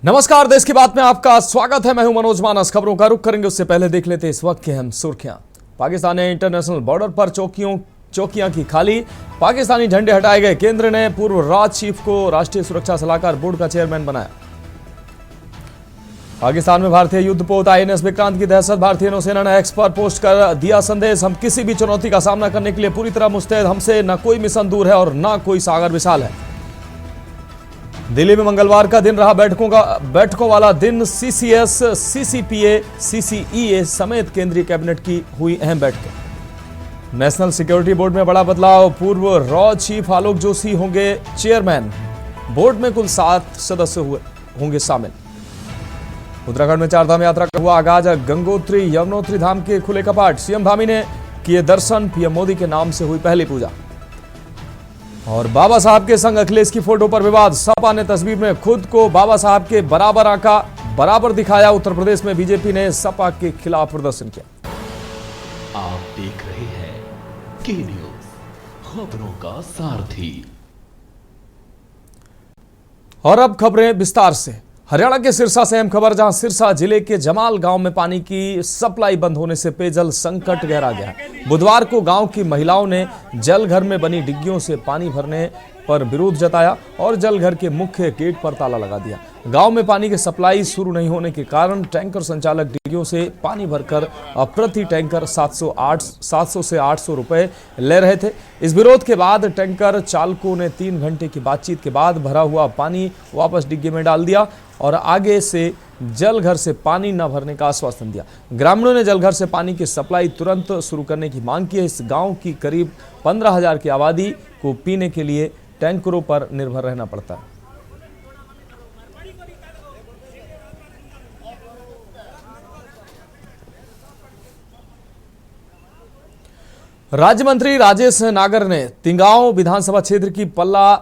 नमस्कार, देश की बात में आपका स्वागत है। मैं हूं मनोज मानस। खबरों का रुख करेंगे उससे पहले देख लेते इस वक्त की अहम सुर्खियां। पाकिस्तान ने इंटरनेशनल बॉर्डर पर चौकियां की खाली, पाकिस्तानी झंडे हटाए गए। केंद्र ने पूर्व राज चीफ को राष्ट्रीय सुरक्षा सलाहकार बोर्ड का चेयरमैन बनाया। पाकिस्तान में भारतीय युद्धपोत INS विक्रांत की दहशत, भारतीय नौसेना ने एक्स पर पोस्ट कर दिया संदेश। हम किसी भी चुनौती का सामना करने के लिए पूरी तरह मुस्तैद, हमसे न कोई मिशन दूर है और न कोई सागर विशाल है। दिल्ली में मंगलवार का दिन रहा बैठकों वाला दिन। CCS, CCPA, CCEA समेत केंद्रीय कैबिनेट की हुई अहम बैठकें। नेशनल सिक्योरिटी बोर्ड में बड़ा बदलाव, पूर्व रॉ चीफ आलोक जोशी होंगे चेयरमैन। बोर्ड में कुल 7 सदस्य होंगे शामिल। उत्तराखंड में चारधाम यात्रा का हुआ आगाज, गंगोत्री यमुनोत्री धाम के खुले कपाट। CM धामी ने किए दर्शन, PM मोदी के नाम से हुई पहली पूजा। और बाबा साहब के संग अखिलेश की फोटो पर विवाद, सपा ने तस्वीर में खुद को बाबा साहब के बराबर आंका, बराबर दिखाया। उत्तर प्रदेश में बीजेपी ने सपा के खिलाफ प्रदर्शन किया। आप देख रहे हैं के न्यूज, खबरों का सारथी। और अब खबरें विस्तार से। हरियाणा के सिरसा से अहम खबर, जहां सिरसा जिले के जमाल गांव में पानी की सप्लाई बंद होने से पेयजल संकट गहरा गया। बुधवार को गांव की महिलाओं ने जल घर में बनी डिग्गियों से पानी भरने पर विरोध जताया और जल घर के मुख्य गेट पर ताला लगा दिया। गांव में पानी की सप्लाई शुरू नहीं होने के कारण टैंकर संचालक डिग्गियों से पानी भरकर प्रति टैंकर 700 से 800 रुपए ले रहे थे। इस विरोध के बाद टैंकर चालकों ने 3 घंटे की बातचीत के बाद भरा हुआ पानी वापस डिग्गी में डाल दिया और आगे से जल घर से पानी न भरने का आश्वासन दिया। ग्रामीणों ने जल घर से पानी की सप्लाई तुरंत शुरू करने की मांग की है। इस गांव की करीब 15,000 की आबादी को पीने के लिए टैंकरों पर निर्भर रहना पड़ता है। राज्य मंत्री राजेश नागर ने तिंगांव विधानसभा क्षेत्र की पल्ला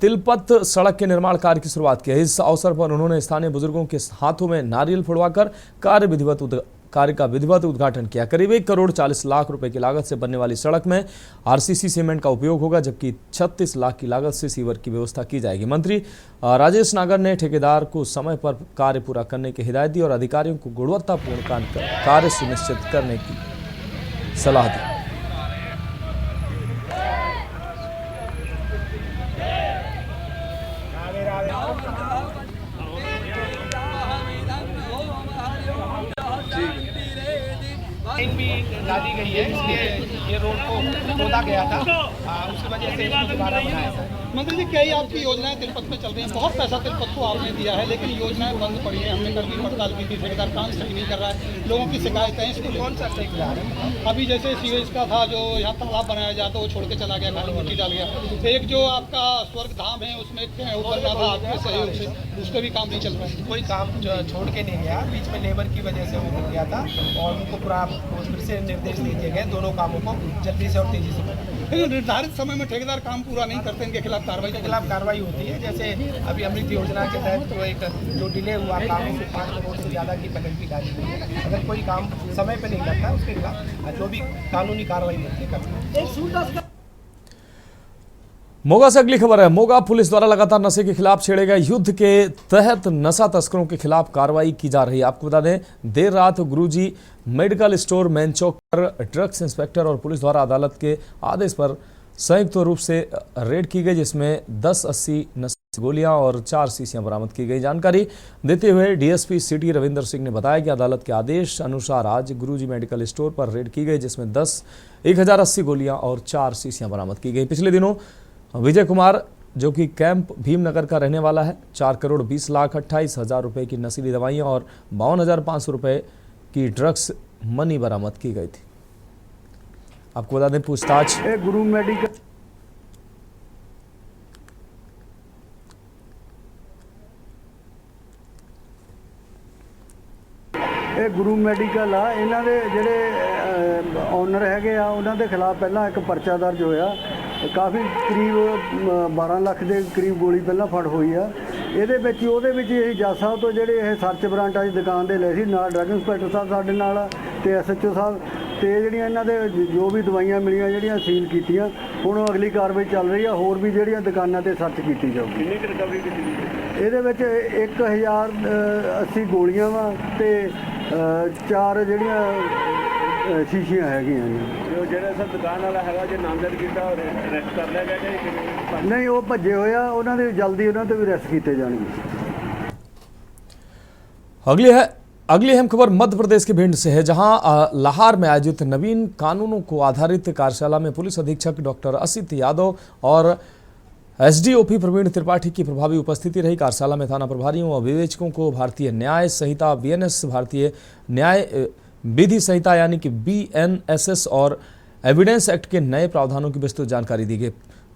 तिलपत सड़क के निर्माण कार्य की शुरुआत की है। इस अवसर पर उन्होंने स्थानीय बुजुर्गों के हाथों में नारियल फोड़वाकर कार्य का विधिवत उद्घाटन किया। करीब 1 करोड़ 40 लाख रुपए की लागत से बनने वाली सड़क में RCC सीमेंट का उपयोग होगा, जबकि 36 लाख की लागत से सीवर की व्यवस्था की जाएगी। मंत्री राजेश नागर ने ठेकेदार को समय पर कार्य पूरा करने की हिदायत दी और अधिकारियों को गुणवत्तापूर्ण कार्य सुनिश्चित करने की सलाह दी। भी डाली गई है, इसलिए ये रोड को खोदा गया था, उसकी वजह से इसको दोबारा बनाया था। मंत्री जी, कई आपकी योजनाएं तिलपत में चल रही हैं, बहुत पैसा तिलपत को आपने दिया है, लेकिन योजनाएं बंद पड़ी हैं। हमने कल भी पड़ताल की थी, ठेकेदार काम सही नहीं कर रहा है, लोगों की शिकायतें। इसको कौन सा ठेकेदार है? अभी जैसे सीवेज का था, जो यहाँ तालाब बनाया जाता वो छोड़ के चला गया, खाली मिट्टी डाल गया। एक जो आपका स्वर्ग धाम है, उसमें ऊपर का था आपके सहयोग से, उस पर भी काम नहीं चल रहा है। कोई काम छोड़ के नहीं गया, बीच में लेबर की वजह से वो रुक गया था और उनको पूरा फिर से निर्देश दे दिए गए दोनों कामों को जल्दी से और तेजी से करें। निर्धारित समय में ठेकेदार काम पूरा नहीं करते, इनके खिलाफ कार्रवाई होती है। जैसे अभी अमृत योजना के तहत तो एक जो डिले हुआ काम, उसमें 5 करोड़ से ज़्यादा की पेनल्टी डाली गई है। अगर कोई काम समय पर नहीं करता, उसके खिलाफ जो भी कानूनी कार्रवाई होती है करती है। मोगा से अगली खबर है। मोगा पुलिस द्वारा लगातार नशे के खिलाफ छेड़े गए युद्ध के तहत नशा तस्करों के खिलाफ कार्रवाई की जा रही है। आपको बता दें, देर रात गुरुजी मेडिकल स्टोर मैन चौक पर ड्रग्स इंस्पेक्टर और पुलिस द्वारा अदालत के आदेश पर संयुक्त रूप से रेड की गई, जिसमें 1080 नशे गोलियां और 4 शीशियां बरामद की गई। जानकारी देते हुए DSP सिटी रविंदर सिंह ने बताया कि अदालत के आदेश अनुसार आज गुरुजी मेडिकल स्टोर पर रेड की गई, जिसमें 1080 गोलियां और 4 शीशियां बरामद की गई। पिछले दिनों विजय कुमार, जो कि कैंप भीमनगर का रहने वाला है, 4 करोड़ 20 लाख 28 हजार रुपए की नशीली दवाइयां और 52,500 रुपए की ड्रग्स मनी बरामद की गई थी। आपको बता दें, पूछताछ गुरु मेडिकल गुरु मेडिकल आ, इन्हां दे जिहड़े ओनर हैगे आ, उन्हां दे खिलाफ पहला एक परचा दर्ज होया। काफ़ी करीब 12 ਲੱਖ ਦੇ ਕਰੀਬ ਗੋਲੀ ਪਹਿਲਾਂ ਫੜ ਹੋਈ ਆ। ਇਹਦੇ ਵਿੱਚ ਅਸੀਂ ਜੱਜ ਸਾਹਿਬ ਤੋਂ ਜਿਹੜੇ ਇਹ ਸਰਚ ਬਰਾਂਟ ਵਾਲੀ ਦੁਕਾਨ ਦੇ ਲਏ ਸੀ, ਨਾਲ ਡਰੱਗ ਇੰਸਪੈਕਟਰ ਸਾਹਿਬ ਸਾਡੇ ਨਾਲ ਤੇ SHO ਸਾਹਿਬ, ਤੇ ਜਿਹੜੀਆਂ ਇਹਨਾਂ ਦੇ ਜੋ ਵੀ ਦਵਾਈਆਂ ਮਿਲੀਆਂ ਜਿਹੜੀਆਂ ਸੀਲ ਕੀਤੀਆਂ। ਹੁਣ ਅਗਲੀ ਕਾਰਵਾਈ ਚੱਲ ਰਹੀ ਆ, ਹੋਰ ਵੀ ਜਿਹੜੀਆਂ ਦੁਕਾਨਾਂ ਤੇ ਸਰਚ ਕੀਤੀ ਜਾਊਗੀ। ਕਿੰਨੀ ਰਿਕਵਰੀ ਕੀਤੀ? ਇਹਦੇ ਵਿੱਚ 1080 ਗੋਲੀਆਂ ਵਾ ਤੇ 4 ਜਿਹੜੀਆਂ ਸ਼ੀਸ਼ੀਆਂ ਹੈਗੀਆਂ ਨੇ। ਜਿਹੜਾ ਸਰ ਦੁਕਾਨ ਵਾਲਾ ਹੈਗਾ ਜੇ ਨਾਮਜ਼ਦ ਕੀਤਾ ਔਰ ਅਰੈਸਟ ਕਰ ਲਿਆ ਗਿਆ ਕਿ ਕਿਵੇਂ? ਨਹੀਂ, ਉਹ ਭੱਜੇ ਹੋਏ ਆ, ਉਹਨਾਂ ਦੇ ਜਲਦੀ ਉਹਨਾਂ ਤੇ ਵੀ ਅਰੈਸਟ ਕੀਤੇ ਜਾਣਗੇ। अगली अहम खबर मध्य प्रदेश के भिंड से है, जहां लाहौर में आयोजित नवीन कानूनों को आधारित कार्यशाला में पुलिस अधीक्षक डॉक्टर असित यादव और एसडीओपी प्रवीण त्रिपाठी की प्रभावी उपस्थिति रही। कार्यशाला में थाना प्रभारियों व विवेचकों को भारतीय न्याय संहिता बीएनएस, भारतीय न्याय विधि संहिता यानी कि बीएनएसएस और एविडेंस एक्ट के नए प्रावधानों की विस्तृत जानकारी दी गई।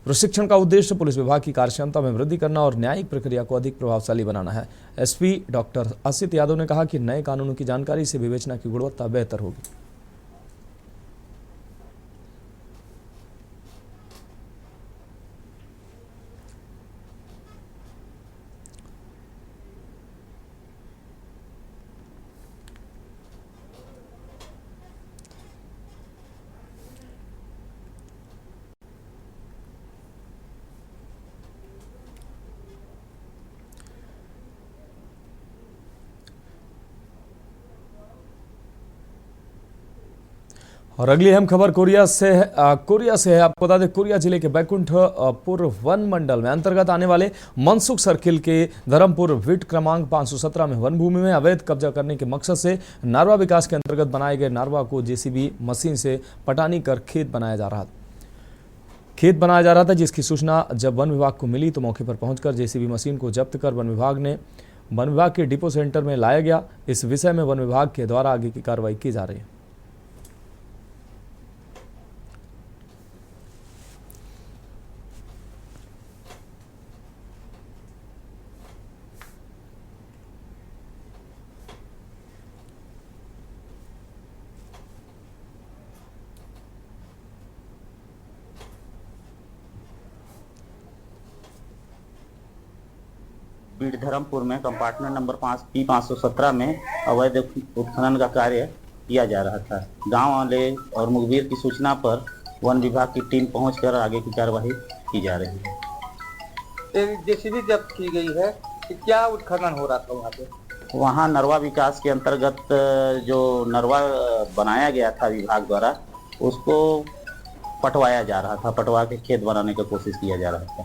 प्रशिक्षण का उद्देश्य पुलिस विभाग की कार्यक्षमता में वृद्धि करना और न्यायिक प्रक्रिया को अधिक प्रभावशाली बनाना है। एसपी डॉक्टर असित यादव ने कहा कि नए कानूनों की जानकारी से विवेचना की गुणवत्ता बेहतर होगी। और अगली अहम खबर कोरिया से है। आपको बता दें, कोरिया जिले के बैकुंठपुर वन मंडल में अंतर्गत आने वाले मनसुख सर्किल के धर्मपुर विट क्रमांक 517 में वन भूमि में अवैध कब्जा करने के मकसद से नारवा विकास के अंतर्गत बनाए गए नारवा को जेसीबी मशीन से पटानी कर खेत बनाया जा रहा था। जिसकी सूचना जब वन विभाग को मिली तो मौके पर पहुंचकर जेसीबी मशीन को जब्त कर वन विभाग के डिपो सेंटर में लाया गया। इस विषय में वन विभाग के द्वारा आगे की कार्रवाई की जा रही है। बीट धर्मपुर में कंपार्टमेंट नंबर 517 में अवैध उत्खनन का कार्य किया जा रहा था। गांव वाले और मुखबिर की सूचना पर वन विभाग की टीम पहुंचकर आगे की कार्रवाई की जा रही है। जेसीबी जब्त की गई है कि क्या उत्खनन हो रहा था वहाँ पे? वहाँ नरवा विकास के अंतर्गत जो नरवा बनाया गया था विभाग द्वारा, उसको पटवाया जा रहा था, पटवा के खेत बनाने की कोशिश किया जा रहा था।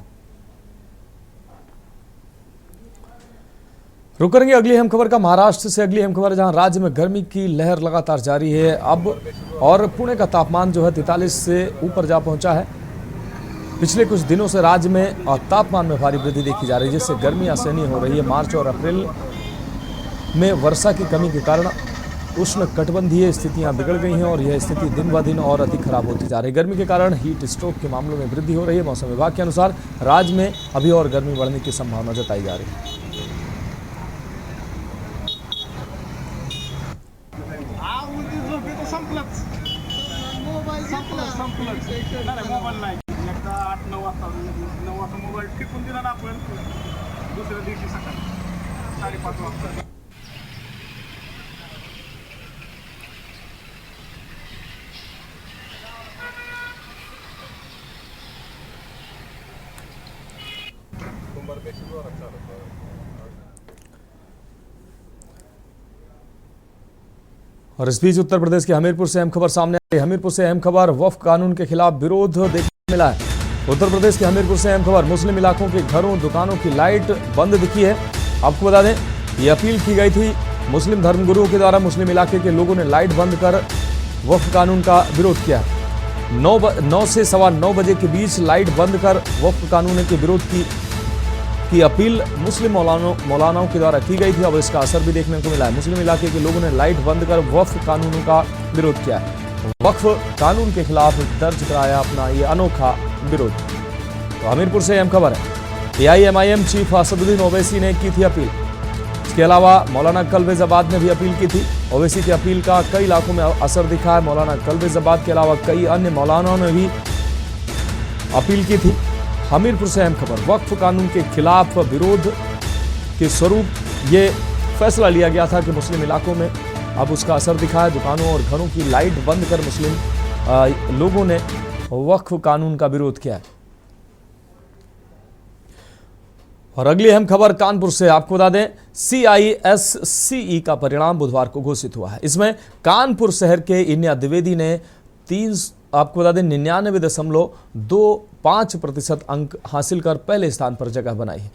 रुक करेंगे अगली अहम खबर का महाराष्ट्र से। अगली अहम खबर, जहां राज्य में गर्मी की लहर लगातार जारी है अब, और पुणे का तापमान जो है 43 से ऊपर जा पहुंचा है। पिछले कुछ दिनों से राज्य में तापमान में भारी वृद्धि देखी जा रही है, जिससे गर्मी असहनीय हो रही है। मार्च और अप्रैल में वर्षा की कमी के कारण उष्ण कटिबंधीय स्थितियां बिगड़ गई हैं और यह स्थिति दिन ब दिन और अधिक खराब होती जा रही है। गर्मी के कारण हीट स्ट्रोक के मामलों में वृद्धि हो रही है। मौसम विभाग के अनुसार राज्य में अभी और गर्मी बढ़ने की संभावना जताई जा रही है। मोबाईल टिपून दिला ना आपण दुसऱ्या दिवशी सकाळी 5:30 वाजता। और इस बीच उत्तर प्रदेश के हमीरपुर से अहम खबर सामने आई। हमीरपुर से अहम खबर, वक्फ कानून के खिलाफ विरोध देखने को मिला है। उत्तर प्रदेश के हमीरपुर से अहम खबर, मुस्लिम इलाकों के घरों दुकानों की लाइट बंद दिखी है। आपको बता दें, ये अपील की गई थी मुस्लिम धर्मगुरुओं के द्वारा। मुस्लिम इलाके के लोगों ने लाइट बंद कर वक्फ कानून का विरोध किया। 9 से 9:15 बजे के बीच लाइट बंद कर वक्फ कानून के विरोध की अपील मुस्लिम मौलानाओं के द्वारा की गई थी। अब इसका असर भी देखने को मिला है। मुस्लिम इलाके के लोगों ने लाइट बंद कर वक्फ कानूनों का विरोध किया है। वक्फ कानून के खिलाफ दर्ज कराया अपना ये अनोखा विरोध। तो हमीरपुर से अहम खबर है, AIMIM चीफ असदुद्दीन ओवैसी ने की थी अपील। इसके अलावा मौलाना कल्बे-ज़बाद ने भी अपील की थी। ओवैसी की अपील का कई इलाकों में असर दिखा है। मौलाना कल्बे-ज़बाद के अलावा कई अन्य मौलानाओं ने भी अपील की थी। हमीरपुर से अहम खबर, वक्फ कानून के खिलाफ विरोध के स्वरूप ये फैसला लिया गया था कि मुस्लिम इलाकों में अब उसका असर दिखा है। दुकानों और घरों की लाइट बंद कर मुस्लिम लोगों ने वक्फ कानून का विरोध किया है। और अगली अहम खबर कानपुर से आपको बता दें, CISCE का परिणाम बुधवार को घोषित हुआ है। इसमें कानपुर शहर के इन्या द्विवेदी ने आपको बता दें 99.25% अंक हासिल कर पहले स्थान पर जगह बनाई है।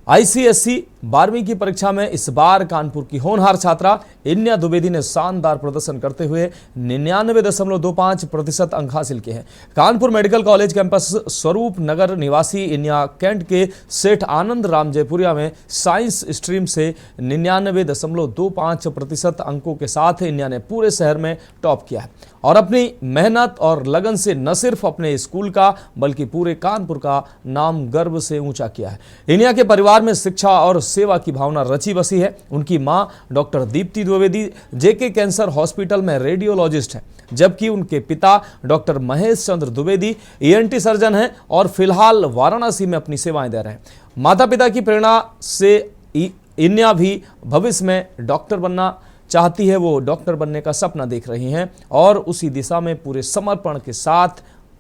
ICSE 12वीं की परीक्षा में इस बार कानपुर की होनहार छात्रा इन्या द्विवेदी ने शानदार प्रदर्शन करते हुए 99.25% अंक हासिल किए हैं। कानपुर मेडिकल कॉलेज कैंपस स्वरूप नगर निवासी इन्या कैंट के सेठ आनंद राम जयपुरिया में साइंस स्ट्रीम से 99.25% अंकों के साथ इन्या ने पूरे शहर में टॉप किया है और अपनी मेहनत और लगन से न सिर्फ अपने स्कूल का बल्कि पूरे कानपुर का नाम गर्व से ऊंचा किया है। इन्या के परिवार में शिक्षा और सेवा की भावना रची बसी है। उनकी मां डॉक्टर दीप्ति द्विवेदी जेके कैंसर हॉस्पिटल में रेडियोलॉजिस्ट हैं, जबकि उनके पिता doctor Mahesh Chandra Dwivedi ENT surgeon हैं और फिलहाल वाराणसी में अपनी सेवाएं दे रहे हैं। माता पिता की प्रेरणा से इन्या भी भविष्य में डॉक्टर बनना चाहती है। वो डॉक्टर बनने का सपना देख रही हैं और उसी दिशा में पूरे समर्पण के साथ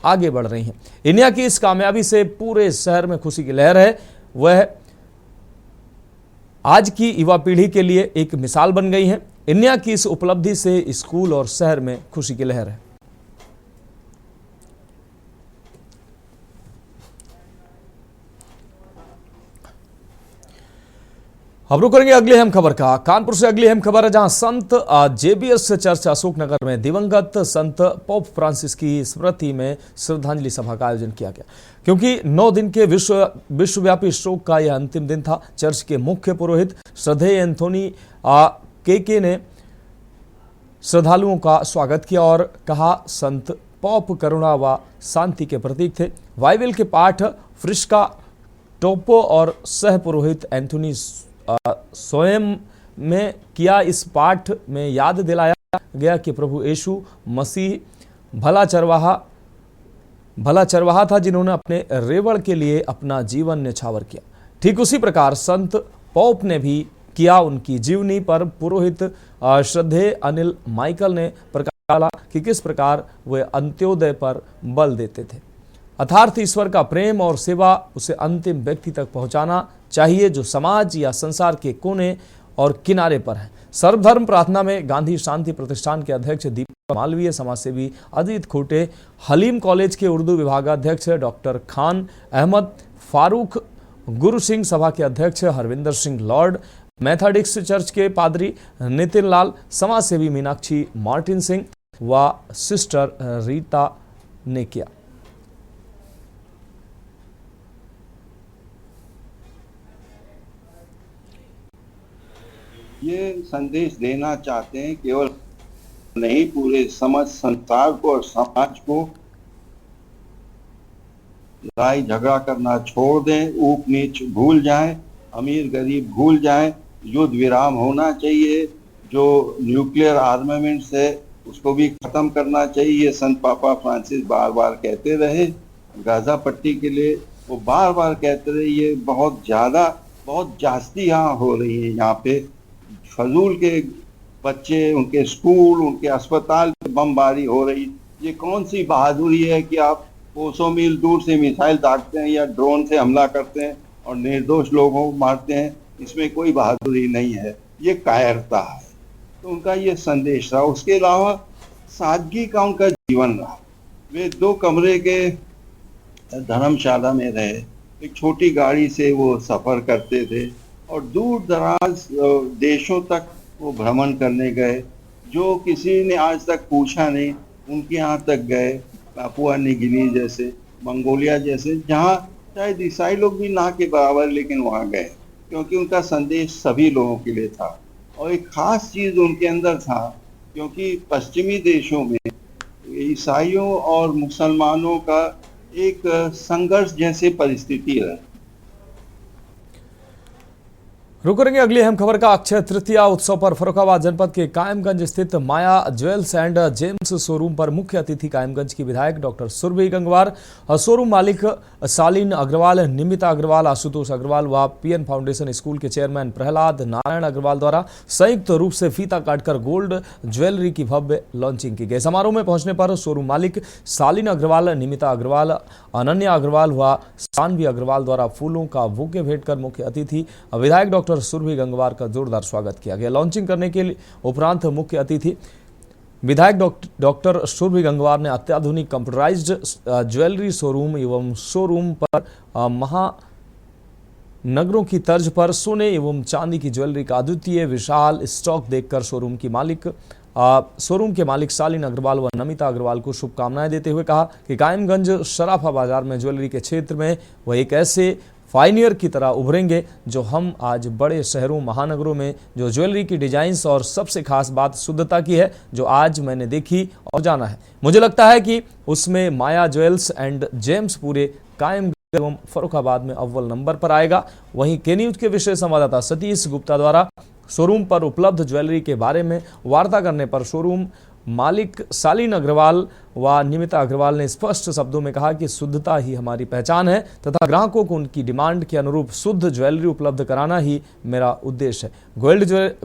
आगे बढ़ रही हैं। इन्या की इस कामयाबी से पूरे शहर में खुशी की लहर है। वह आज की युवा पीढ़ी के लिए एक मिसाल बन गई हैं। इन्या की इस उपलब्धि से स्कूल और शहर में खुशी की लहर है। अब रुक करेंगे अगली अहम खबर का। कानपुर से अगली अहम खबर है, जहां संत JBS चर्च अशोकनगर में दिवंगत संत पोप फ्रांसिस की स्मृति में श्रद्धांजलि सभा का आयोजन किया गया। क्योंकि 9 दिन के विश्वव्यापी शोक का यह अंतिम दिन था। चर्च के मुख्य पुरोहित श्रद्धेय एंथोनी केके ने श्रद्धालुओं का स्वागत किया और कहा संत पोप करुणा व शांति के प्रतीक थे। बाइबल के पाठ फ्रिस्का टोपो और सह पुरोहित एंथोनी स्वयं में किया। इस पाठ में याद दिलाया गया कि प्रभु यीशु मसीह भला चरवाहा था जिन्होंने अपने रेवड़ के लिए अपना जीवन न्यौछावर किया। ठीक उसी प्रकार संत पोप ने भी किया। उनकी जीवनी पर पुरोहित श्रद्धेय अनिल माइकल ने प्रकाश डाला कि किस प्रकार वे अंत्योदय पर बल देते थे, अर्थात ईश्वर का प्रेम और सेवा उसे अंतिम व्यक्ति तक पहुंचाना चाहिए जो समाज या संसार के कोने और किनारे पर है। सर्वधर्म प्रार्थना में गांधी शांति प्रतिष्ठान के अध्यक्ष दीपक मालवीय, समाजसेवी अजीत खोटे, हलीम कॉलेज के उर्दू विभागाध्यक्ष डॉक्टर खान अहमद, फारूक गुरु सिंह सभा के अध्यक्ष Harvinder Singh Lord, Methodist church के पादरी नितिन लाल, समाजसेवी मीनाक्षी मार्टिन सिंह व सिस्टर रीता ने किया। ये संदेश देना चाहते हैं केवल नहीं, पूरे संसार को और समाज को लड़ाई झगड़ा करना छोड़ दें, ऊप नीच भूल जाएं, अमीर गरीब भूल जाएं, युद्ध विराम होना चाहिए, जो न्यूक्लियर आर्मामेंट्स है उसको भी खत्म करना चाहिए। संत पापा फ्रांसिस बार बार कहते रहे, गाजा पट्टी के लिए वो बार बार कहते रहे। ये बहुत जास्ती यहाँ हो रही है। यहाँ पे फजूल के बच्चे, उनके स्कूल, उनके अस्पताल पे बमबारी हो रही। ये कौन सी बहादुरी है कि आप 200 मील दूर से मिसाइल दागते हैं या ड्रोन से हमला करते हैं और निर्दोष लोगों को मारते हैं? इसमें कोई बहादुरी नहीं है, ये कायरता है। तो उनका ये संदेश था। उसके अलावा सादगी का उनका जीवन रहा। वे 2 कमरे के धर्मशाला में रहे, एक छोटी गाड़ी से वो सफ़र करते थे और दूर दराज देशों तक वो भ्रमण करने गए। जो किसी ने आज तक पूछा नहीं, उनके यहाँ तक गए। पापुआ न्यू गिनी जैसे, मंगोलिया जैसे, जहाँ शायद ईसाई लोग भी ना के बराबर, लेकिन वहाँ गए क्योंकि उनका संदेश सभी लोगों के लिए था। और एक ख़ास चीज़ उनके अंदर था, क्योंकि पश्चिमी देशों में ईसाइयों और मुसलमानों का एक संघर्ष जैसी परिस्थिति है। रुक करेंगे अगली अहम खबर का। अक्षय तृतीया उत्सव पर फर्रुखाबाद जनपद के कायमगंज स्थित माया ज्वेल्स एंड जेम्स शोरूम पर मुख्य अतिथि कायमगंज की विधायक डॉक्टर सुरभि गंगवार, शोरूम मालिक सालीन अग्रवाल, निमिता अग्रवाल, आशुतोष अग्रवाल व पीएन फाउंडेशन स्कूल के चेयरमैन प्रहलाद नारायण अग्रवाल द्वारा संयुक्त रूप से फीता काटकर गोल्ड ज्वेलरी की भव्य लॉन्चिंग की गई। समारोह में पहुंचने पर शोरूम मालिक सालीन अग्रवाल, निमिता अग्रवाल, अनन्या अग्रवाल व सानवी अग्रवाल द्वारा फूलों का बुके भेंट कर मुख्य अतिथि विधायक डॉक्टर सुरभि गंगवार का जोरदार स्वागत किया गया। लॉन्चिंग करने के उपरांत मुख्य अतिथि विधायक डॉक्टर सुरभि गंगवार ने अत्याधुनिक कंप्यूटराइज्ड ज्वेलरी शोरूम एवं शोरूम पर महानगरों की तर्ज पर सोने एवं चांदी की ज्वेलरी का अद्वितीय विशाल स्टॉक देखकर शोरूम के मालिक सालीन अग्रवाल व नमिता अग्रवाल को शुभकामनाएं देते हुए कहा कि कायमगंज शराफा बाजार में ज्वेलरी के क्षेत्र में वह एक ऐसे फाइनियर की तरह उभरेंगे जो हम आज बड़े शहरों महानगरों में जो ज्वेलरी की डिजाइन्स और सबसे खास बात शुद्धता की है जो आज मैंने देखी और जाना है। मुझे लगता है कि उसमें माया ज्वेल्स एंड जेम्स पूरे कायमगंज एवं फर्रुखाबाद में अव्वल नंबर पर आएगा। वहीं के न्यूज के विशेष संवाददाता सतीश गुप्ता द्वारा शोरूम पर उपलब्ध ज्वेलरी के बारे में वार्ता करने पर शोरूम मालिक सालीन अग्रवाल व निमिता अग्रवाल ने स्पष्ट शब्दों में कहा कि शुद्धता ही हमारी पहचान है तथा ग्राहकों को उनकी डिमांड के अनुरूप शुद्ध ज्वेलरी उपलब्ध कराना ही मेरा उद्देश्य है।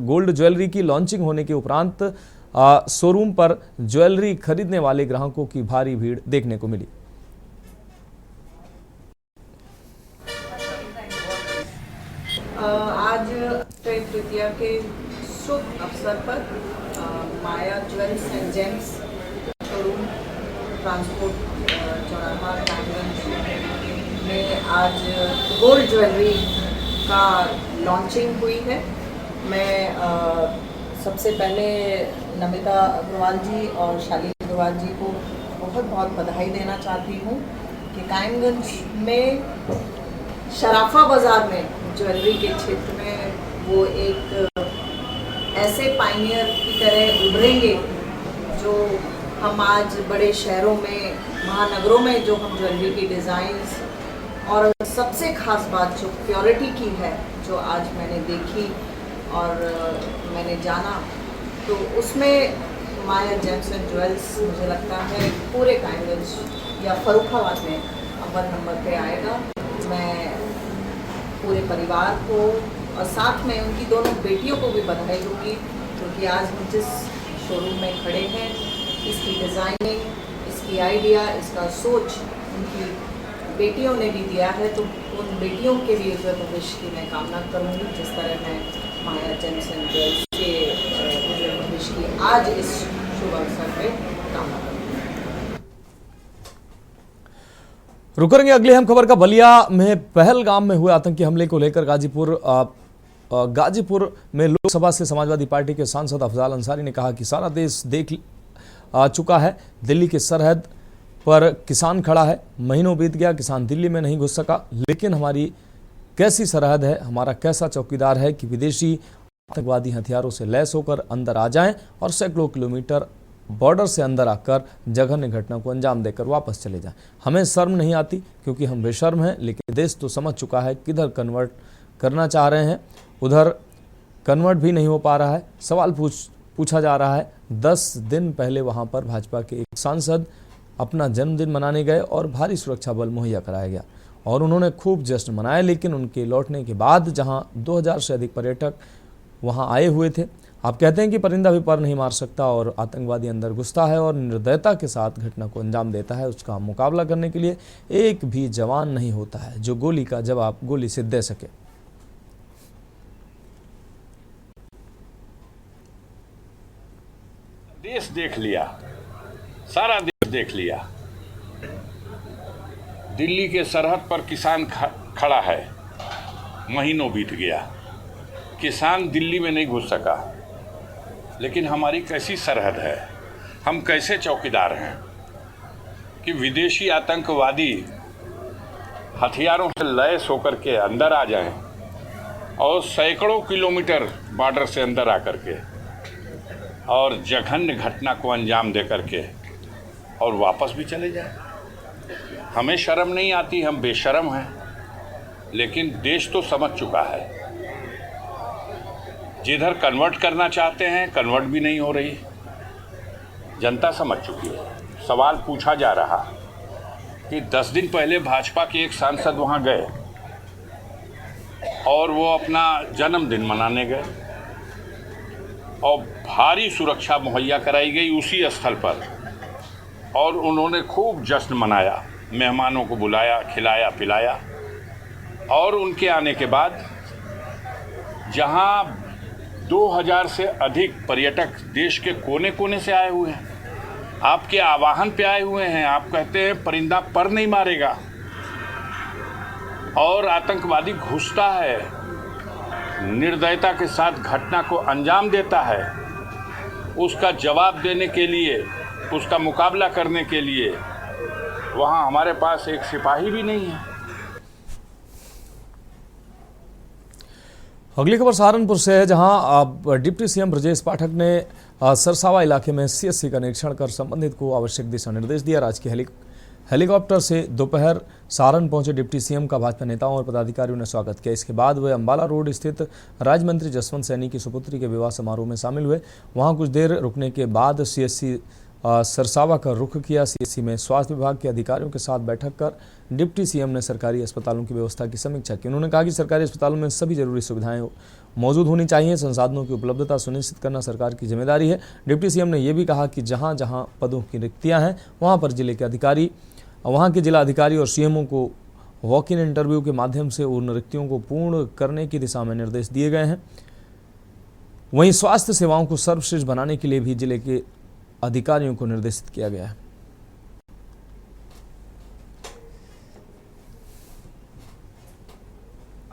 गोल्ड ज्वेलरी की लॉन्चिंग होने के उपरांत शोरूम पर ज्वेलरी खरीदने वाले ग्राहकों की भारी भीड़ देखने को मिली। आज अक्षय तृतीया के शुभ अवसर पर Maya jewels and gems showroom transport चौराहा कायमगंज में आज गोल्ड ज्वेलरी का लॉन्चिंग हुई है। मैं सबसे पहले नमिता अग्रवाल जी और शालीन अग्रवाल जी को बहुत बहुत बधाई देना चाहती हूँ कि कायमगंज में शराफा बाजार में ज्वेलरी के क्षेत्र में वो एक ऐसे पायनियर की तरह उभरेंगे जो हम आज बड़े शहरों में महानगरों में जो हम ज्वेलरी की डिज़ाइंस और सबसे खास बात जो प्योरिटी की है जो आज मैंने देखी और मैंने जाना तो उसमें माया जेम्स एंड ज्वेल्स मुझे लगता है पूरे कायमगंज या फर्रुखाबाद में अव्वल नंबर पे आएगा। मैं पूरे परिवार को और साथ में उनकी दोनों बेटियों को भी बधाई दूंगी क्योंकि आज हम जिस शोरूम में खड़े हैं इसकी डिज़ाइनिंग, इसकी आइडिया, इसका सोच उनकी बेटियों ने भी दिया है। तो उन बेटियों के भी उज्जवल भविष्य की मैं कामना करूंगी जिस तरह मैं माया जेम्स एंड ज्वेल्स के उज्जवल भविष्य की आज इस शुभ अवसर पर कामना करूँगी। रुक करेंगे अगली अहम खबर का। बलिया में पहलगाम में हुए आतंकी हमले को लेकर गाजीपुर में लोकसभा से समाजवादी पार्टी के सांसद अफजाल अंसारी ने कहा कि सारा देश देख चुका है, दिल्ली की सरहद पर किसान खड़ा है, महीनों बीत गया, किसान दिल्ली में नहीं घुस सका, लेकिन हमारी कैसी सरहद है, हमारा कैसा चौकीदार है कि विदेशी आतंकवादी हथियारों से लैस होकर अंदर आ जाएं और सैकड़ों किलोमीटर बॉर्डर से अंदर आकर जघन्य घटना को अंजाम देकर वापस चले जाएं। हमें शर्म नहीं आती क्योंकि हम बेशर्म हैं, लेकिन देश तो समझ चुका है किधर कन्वर्ट करना चाह रहे हैं, उधर कन्वर्ट भी नहीं हो पा रहा है। सवाल पूछा जा रहा है। 10 दिन पहले वहां पर भाजपा के एक सांसद अपना जन्मदिन मनाने गए और भारी सुरक्षा बल मुहैया कराया गया और उन्होंने खूब जश्न मनाया, लेकिन उनके लौटने के बाद जहां 2000 से अधिक पर्यटक वहां आए हुए थे। आप कहते हैं कि परिंदा भी पर नहीं मार सकता और आतंकवादी अंदर घुसता है और निर्दयता के साथ घटना को अंजाम देता है। उसका मुकाबला करने के लिए एक भी जवान नहीं होता है जो गोली का जवाब गोली से दे सके। देश देख लिया, सारा देश देख लिया। दिल्ली के सरहद पर किसान खड़ा है, महीनों बीत गया, किसान दिल्ली में नहीं घुस सका, लेकिन हमारी कैसी सरहद है, हम कैसे चौकीदार हैं कि विदेशी आतंकवादी हथियारों से लैस होकर के अंदर आ जाएं और सैकड़ों किलोमीटर बॉर्डर से अंदर आकर के और जघन्य घटना को अंजाम दे करके और वापस भी चले जाएं। हमें शर्म नहीं आती, हम बेशर्म हैं, लेकिन देश तो समझ चुका है जिधर कन्वर्ट करना चाहते हैं कन्वर्ट भी नहीं हो रही। जनता समझ चुकी है। सवाल पूछा जा रहा कि 10 दिन पहले भाजपा के एक सांसद वहां गए और वो अपना जन्मदिन मनाने गए और भारी सुरक्षा मुहैया कराई गई उसी स्थल पर, और उन्होंने खूब जश्न मनाया, मेहमानों को बुलाया, खिलाया पिलाया। और उनके आने के बाद जहां 2000 से अधिक पर्यटक देश के कोने कोने से आए हुए हैं, आपके आवाहन पे आए हुए हैं, आप कहते हैं परिंदा पर नहीं मारेगा, और आतंकवादी घुसता है, निर्दयता के साथ घटना को अंजाम देता है, उसका जवाब देने के लिए, उसका मुकाबला करने के लिए वहाँ हमारे पास एक सिपाही भी नहीं है। अगली खबर सहारनपुर से है, जहां डिप्टी सीएम ब्रजेश पाठक ने सरसावा इलाके में सीएससी का निरीक्षण कर संबंधित को आवश्यक दिशा निर्देश दिया। राजकीय हेलीकॉप्टर से दोपहर सारण पहुंचे डिप्टी सीएम का भाजपा नेताओं और पदाधिकारियों ने स्वागत किया। इसके बाद वे अंबाला रोड स्थित राज्य मंत्री जसवंत सैनी की सुपुत्री के विवाह समारोह में शामिल हुए। वहां कुछ देर रुकने के बाद सीएससी सरसावा का रुख किया। सीएससी में स्वास्थ्य विभाग के अधिकारियों के साथ बैठक कर डिप्टी सीएम ने सरकारी अस्पतालों की व्यवस्था की समीक्षा की। उन्होंने कहा कि सरकारी अस्पतालों में सभी जरूरी सुविधाएं मौजूद होनी चाहिए, संसाधनों की उपलब्धता सुनिश्चित करना सरकार की जिम्मेदारी है। डिप्टी सीएम ने यह भी कहा कि जहां जहां पदों की रिक्तियां हैं वहां पर वहां के जिला अधिकारी और सीएमओ को वॉक इन इंटरव्यू के माध्यम से उन रिक्तियों को पूर्ण करने की दिशा में निर्देश दिए गए हैं। वहीं स्वास्थ्य सेवाओं को सर्वश्रेष्ठ बनाने के लिए भी जिले के अधिकारियों को निर्देशित किया गया है।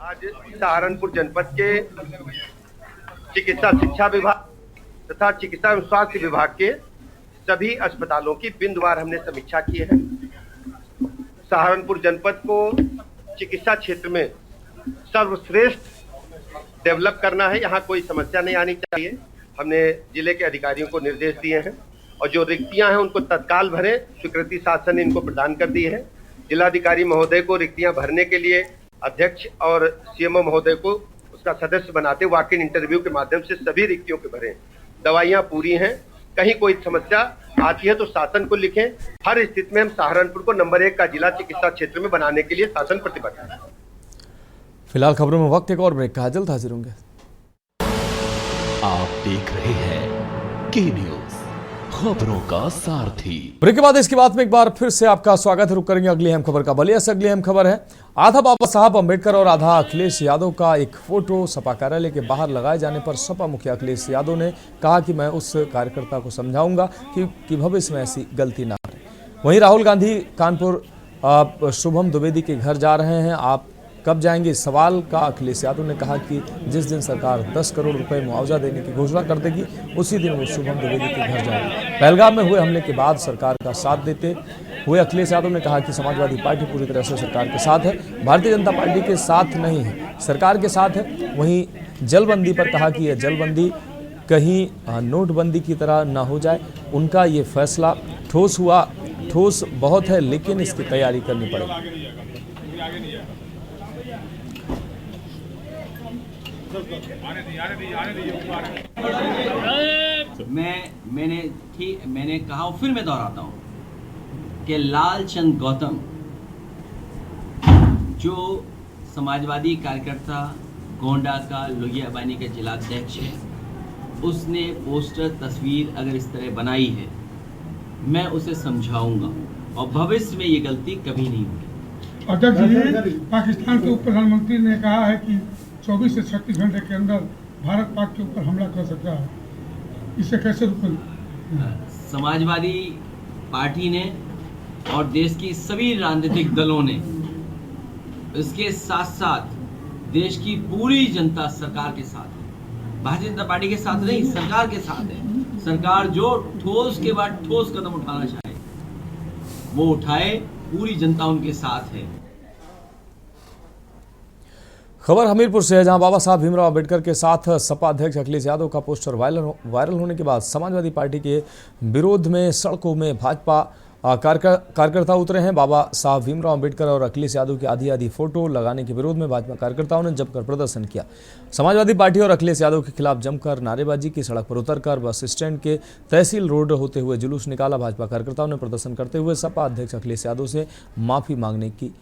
आज सहारनपुर जनपद के चिकित्सा शिक्षा विभाग तथा चिकित्सा एवं स्वास्थ्य विभाग के सभी अस्पतालों की बिंदुवार हमने समीक्षा की है। सहारनपुर जनपद को चिकित्सा क्षेत्र में सर्वश्रेष्ठ डेवलप करना है, यहाँ कोई समस्या नहीं आनी चाहिए। हमने जिले के अधिकारियों को निर्देश दिए हैं और जो रिक्तियां हैं उनको तत्काल भरें, स्वीकृति शासन ने इनको प्रदान कर दी है। जिलाधिकारी महोदय को रिक्तियां भरने के लिए अध्यक्ष और सीएमओ महोदय को उसका सदस्य बनाते वॉक इन इंटरव्यू के माध्यम से सभी रिक्तियों के भरें। दवाइयां पूरी हैं, कहीं कोई समस्या आती है तो शासन को लिखें। हर स्थिति में हम सहारनपुर को नंबर 1 का जिला चिकित्सा क्षेत्र में बनाने के लिए शासन प्रतिबद्ध है। फिलहाल खबरों में वक्त एक और ब्रेक का, जल्द हाजिर होंगे। आप देख रहे हैं के न्यूज, खबरों का सारथी। ब्रेक के बाद इसकी बात में एक बार फिर से आपका स्वागत है। रुक करेंगे अगली अहम खबर का। बलिया से अगली अहम खबर है, आधा बाबा साहब अंबेडकर और आधा अखिलेश यादव का एक फोटो सपा कार्यालय के बाहर लगाए जाने पर सपा मुखिया अखिलेश यादव ने कहा कि मैं उस कार्यकर्ता को समझाऊंगा कि भविष्य में ऐसी गलती ना करे। वहीं राहुल गांधी कानपुर शुभम द्विवेदी के घर जा रहे हैं, आप कब जाएंगे, इस सवाल का अखिलेश यादव ने कहा कि जिस दिन सरकार 10 करोड़ रुपए मुआवजा देने की घोषणा कर देगी उसी दिन वो शुभम द्विवेदी के घर जाएंगे। पहलगाम में हुए हमले के बाद सरकार का साथ देते हुए अखिलेश यादव ने कहा कि समाजवादी पार्टी पूरी तरह से सरकार के साथ है, भारतीय जनता पार्टी के साथ नहीं है, सरकार के साथ है। वहीं जलबंदी पर कहा कि यह जलबंदी कहीं नोटबंदी की तरह ना हो जाए। उनका ये फैसला ठोस बहुत है, लेकिन इसकी तैयारी करनी पड़ेगी। मैंने कहा और फिर मैं दोहराता हूं कि लालचंद गौतम जो समाजवादी कार्यकर्ता गोंडा का लोहियाबानी का जिलाध्यक्ष है, उसने पोस्टर तस्वीर अगर इस तरह बनाई है, मैं उसे समझाऊंगा और भविष्य में ये गलती कभी नहीं होगी। अध्यक्ष जी, पाकिस्तान के उप प्रधानमंत्री ने कहा है कि 24 से 36 घंटे के अंदर भारत पाक के ऊपर हमला कर सकता है, इसे कैसे रोकें? समाजवादी पार्टी ने और देश की सभी राजनीतिक दलों ने, इसके साथ साथ देश की पूरी जनता सरकार के साथ है। भारतीय जनता पार्टी के साथ नहीं, सरकार के साथ है। सरकार जो ठोस के बाद ठोस कदम उठाना चाहे वो उठाए, पूरी जनता उनके साथ है। खबर हमीरपुर से है, जहां बाबा साहब भीमराव अंबेडकर के साथ सपा अध्यक्ष अखिलेश यादव का पोस्टर वायरल होने के बाद समाजवादी पार्टी के विरोध में सड़कों में भाजपा कार्यकर्ता उतरे हैं। बाबा साहब भीमराव अम्बेडकर और अखिलेश यादव की आधी फोटो लगाने के विरोध में भाजपा कार्यकर्ताओं ने जमकर प्रदर्शन किया। समाजवादी पार्टी और अखिलेश यादव के खिलाफ जमकर नारेबाजी की। सड़क पर उतरकर बस स्टैंड के तहसील रोड होते हुए जुलूस निकाला। भाजपा कार्यकर्ताओं ने प्रदर्शन करते हुए सपा अध्यक्ष अखिलेश यादव से माफी मांगने की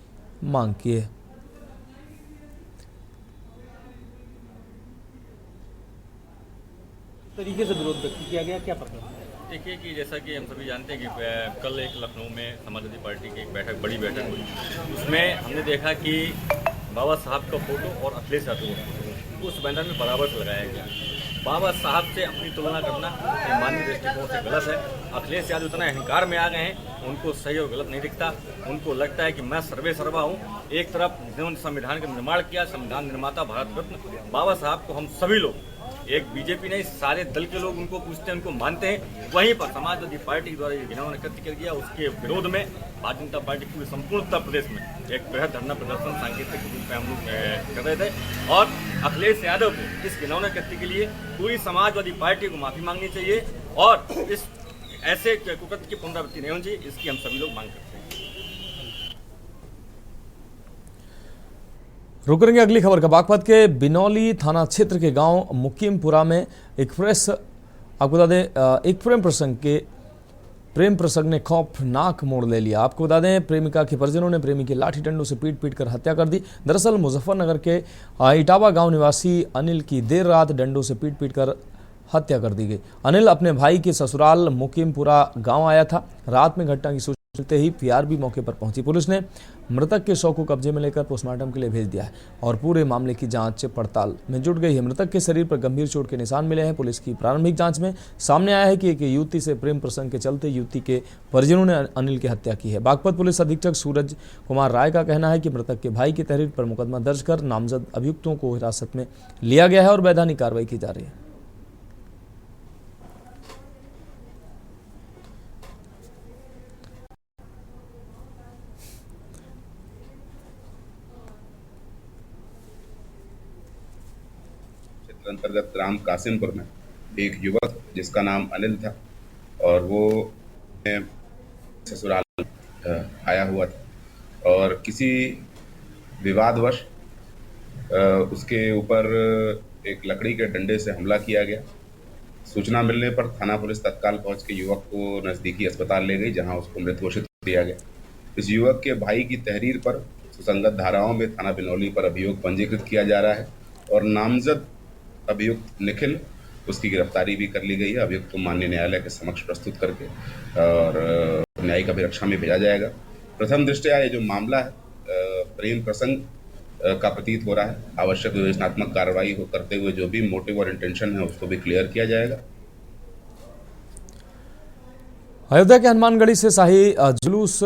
मांग की है। तरीके से विरोध व्यक्त किया गया, क्या प्रकरण? देखिए कि जैसा कि हम सभी जानते हैं कि कल एक लखनऊ में समाजवादी पार्टी की एक बड़ी बैठक हुई। उसमें हमने देखा कि बाबा साहब का फोटो और अखिलेश यादव का फोटो उस बैनर में बराबर से लगाया गया। बाबा साहब से अपनी तुलना करना मानवीय दृष्टिकोण से गलत है। अखिलेश यादव इतना अहंकार में आ गए हैं, उनको सही और गलत नहीं दिखता। उनको लगता है कि मैं सर्वे सर्वा हूँ। एक तरफ जिन्होंने संविधान का निर्माण किया, संविधान निर्माता भारत रत्न बाबा साहब को हम सभी लोग, एक बीजेपी नहीं सारे दल के लोग उनको पूछते हैं, उनको मानते हैं। वहीं पर समाजवादी पार्टी के द्वारा ये घिनौना कृत्य कर दिया, उसके विरोध में भारतीय जनता पार्टी पूरे संपूर्ण उत्तर प्रदेश में एक बृहद धरना प्रदर्शन सांकेतिक रूप में हम लोग कर रहे थे। और अखिलेश यादव को इस घिनौना कृत्य के लिए पूरी समाजवादी पार्टी को माफी मांगनी चाहिए और इस ऐसे कुकृत्य की पुनरावृत्ति नहीं होनी चाहिए, इसकी हम सभी लोग मांग करते हैं। रुक करेंगे अगली खबर का। बागपत के बिनौली थाना क्षेत्र के गांव मुकीमपुरा में एक आपको बता दें एक प्रेम प्रसंग ने खौफनाक मोड़ ले लिया। आपको बता दें प्रेमिका के परिजनों ने प्रेमी की लाठी डंडों से पीट कर हत्या कर दी। दरअसल मुजफ्फरनगर के इटावा गांव निवासी अनिल की देर रात डंडों से पीट कर हत्या कर दी गई। अनिल अपने भाई के ससुराल मुकीमपुरा गाँव आया था। रात में घटना की चलते ही पीआरबी मौके पर पहुंची। पुलिस ने मृतक के शव को कब्जे में लेकर पोस्टमार्टम के लिए भेज दिया है और पूरे मामले की जांच पड़ताल में जुट गई है। मृतक के शरीर पर गंभीर चोट के निशान मिले हैं। पुलिस की प्रारंभिक जांच में सामने आया है कि एक युवती से प्रेम प्रसंग के चलते युवती के परिजनों ने अनिल की हत्या की है। बागपत पुलिस अधीक्षक सूरज कुमार राय का कहना है कि मृतक के भाई की तहरीर पर मुकदमा दर्ज कर नामजद अभियुक्तों को हिरासत में लिया गया है और वैधानिक कार्रवाई की जा रही है। अंतर्गत ग्राम कासिमपुर में एक युवक जिसका नाम अनिल था और वो ससुराल आया हुआ था और किसी विवादवश उसके ऊपर एक लकड़ी के डंडे से हमला किया गया। सूचना मिलने पर थाना पुलिस तत्काल पहुंच के युवक को नज़दीकी अस्पताल ले गई, जहां उसको मृत घोषित किया गया। इस युवक के भाई की तहरीर पर सुसंगत धाराओं में थाना बिनौली पर अभियोग पंजीकृत किया जा रहा है और नामजद अभियुक्त निखिल उसकी गिरफ्तारी भी कर ली गई है। अभियुक्त को माननीय न्यायालय के समक्ष प्रस्तुत करके और न्यायिक अभिरक्षा में भेजा जाएगा। प्रथम दृष्टया ये जो मामला है प्रेम प्रसंग का प्रतीत हो रहा है। आवश्यक विवेचनात्मक कार्रवाई करते हुए जो भी मोटिव और इंटेंशन है उसको भी क्लियर किया जाएगा। अयोध्या के हनुमानगढ़ी से शाही जुलूस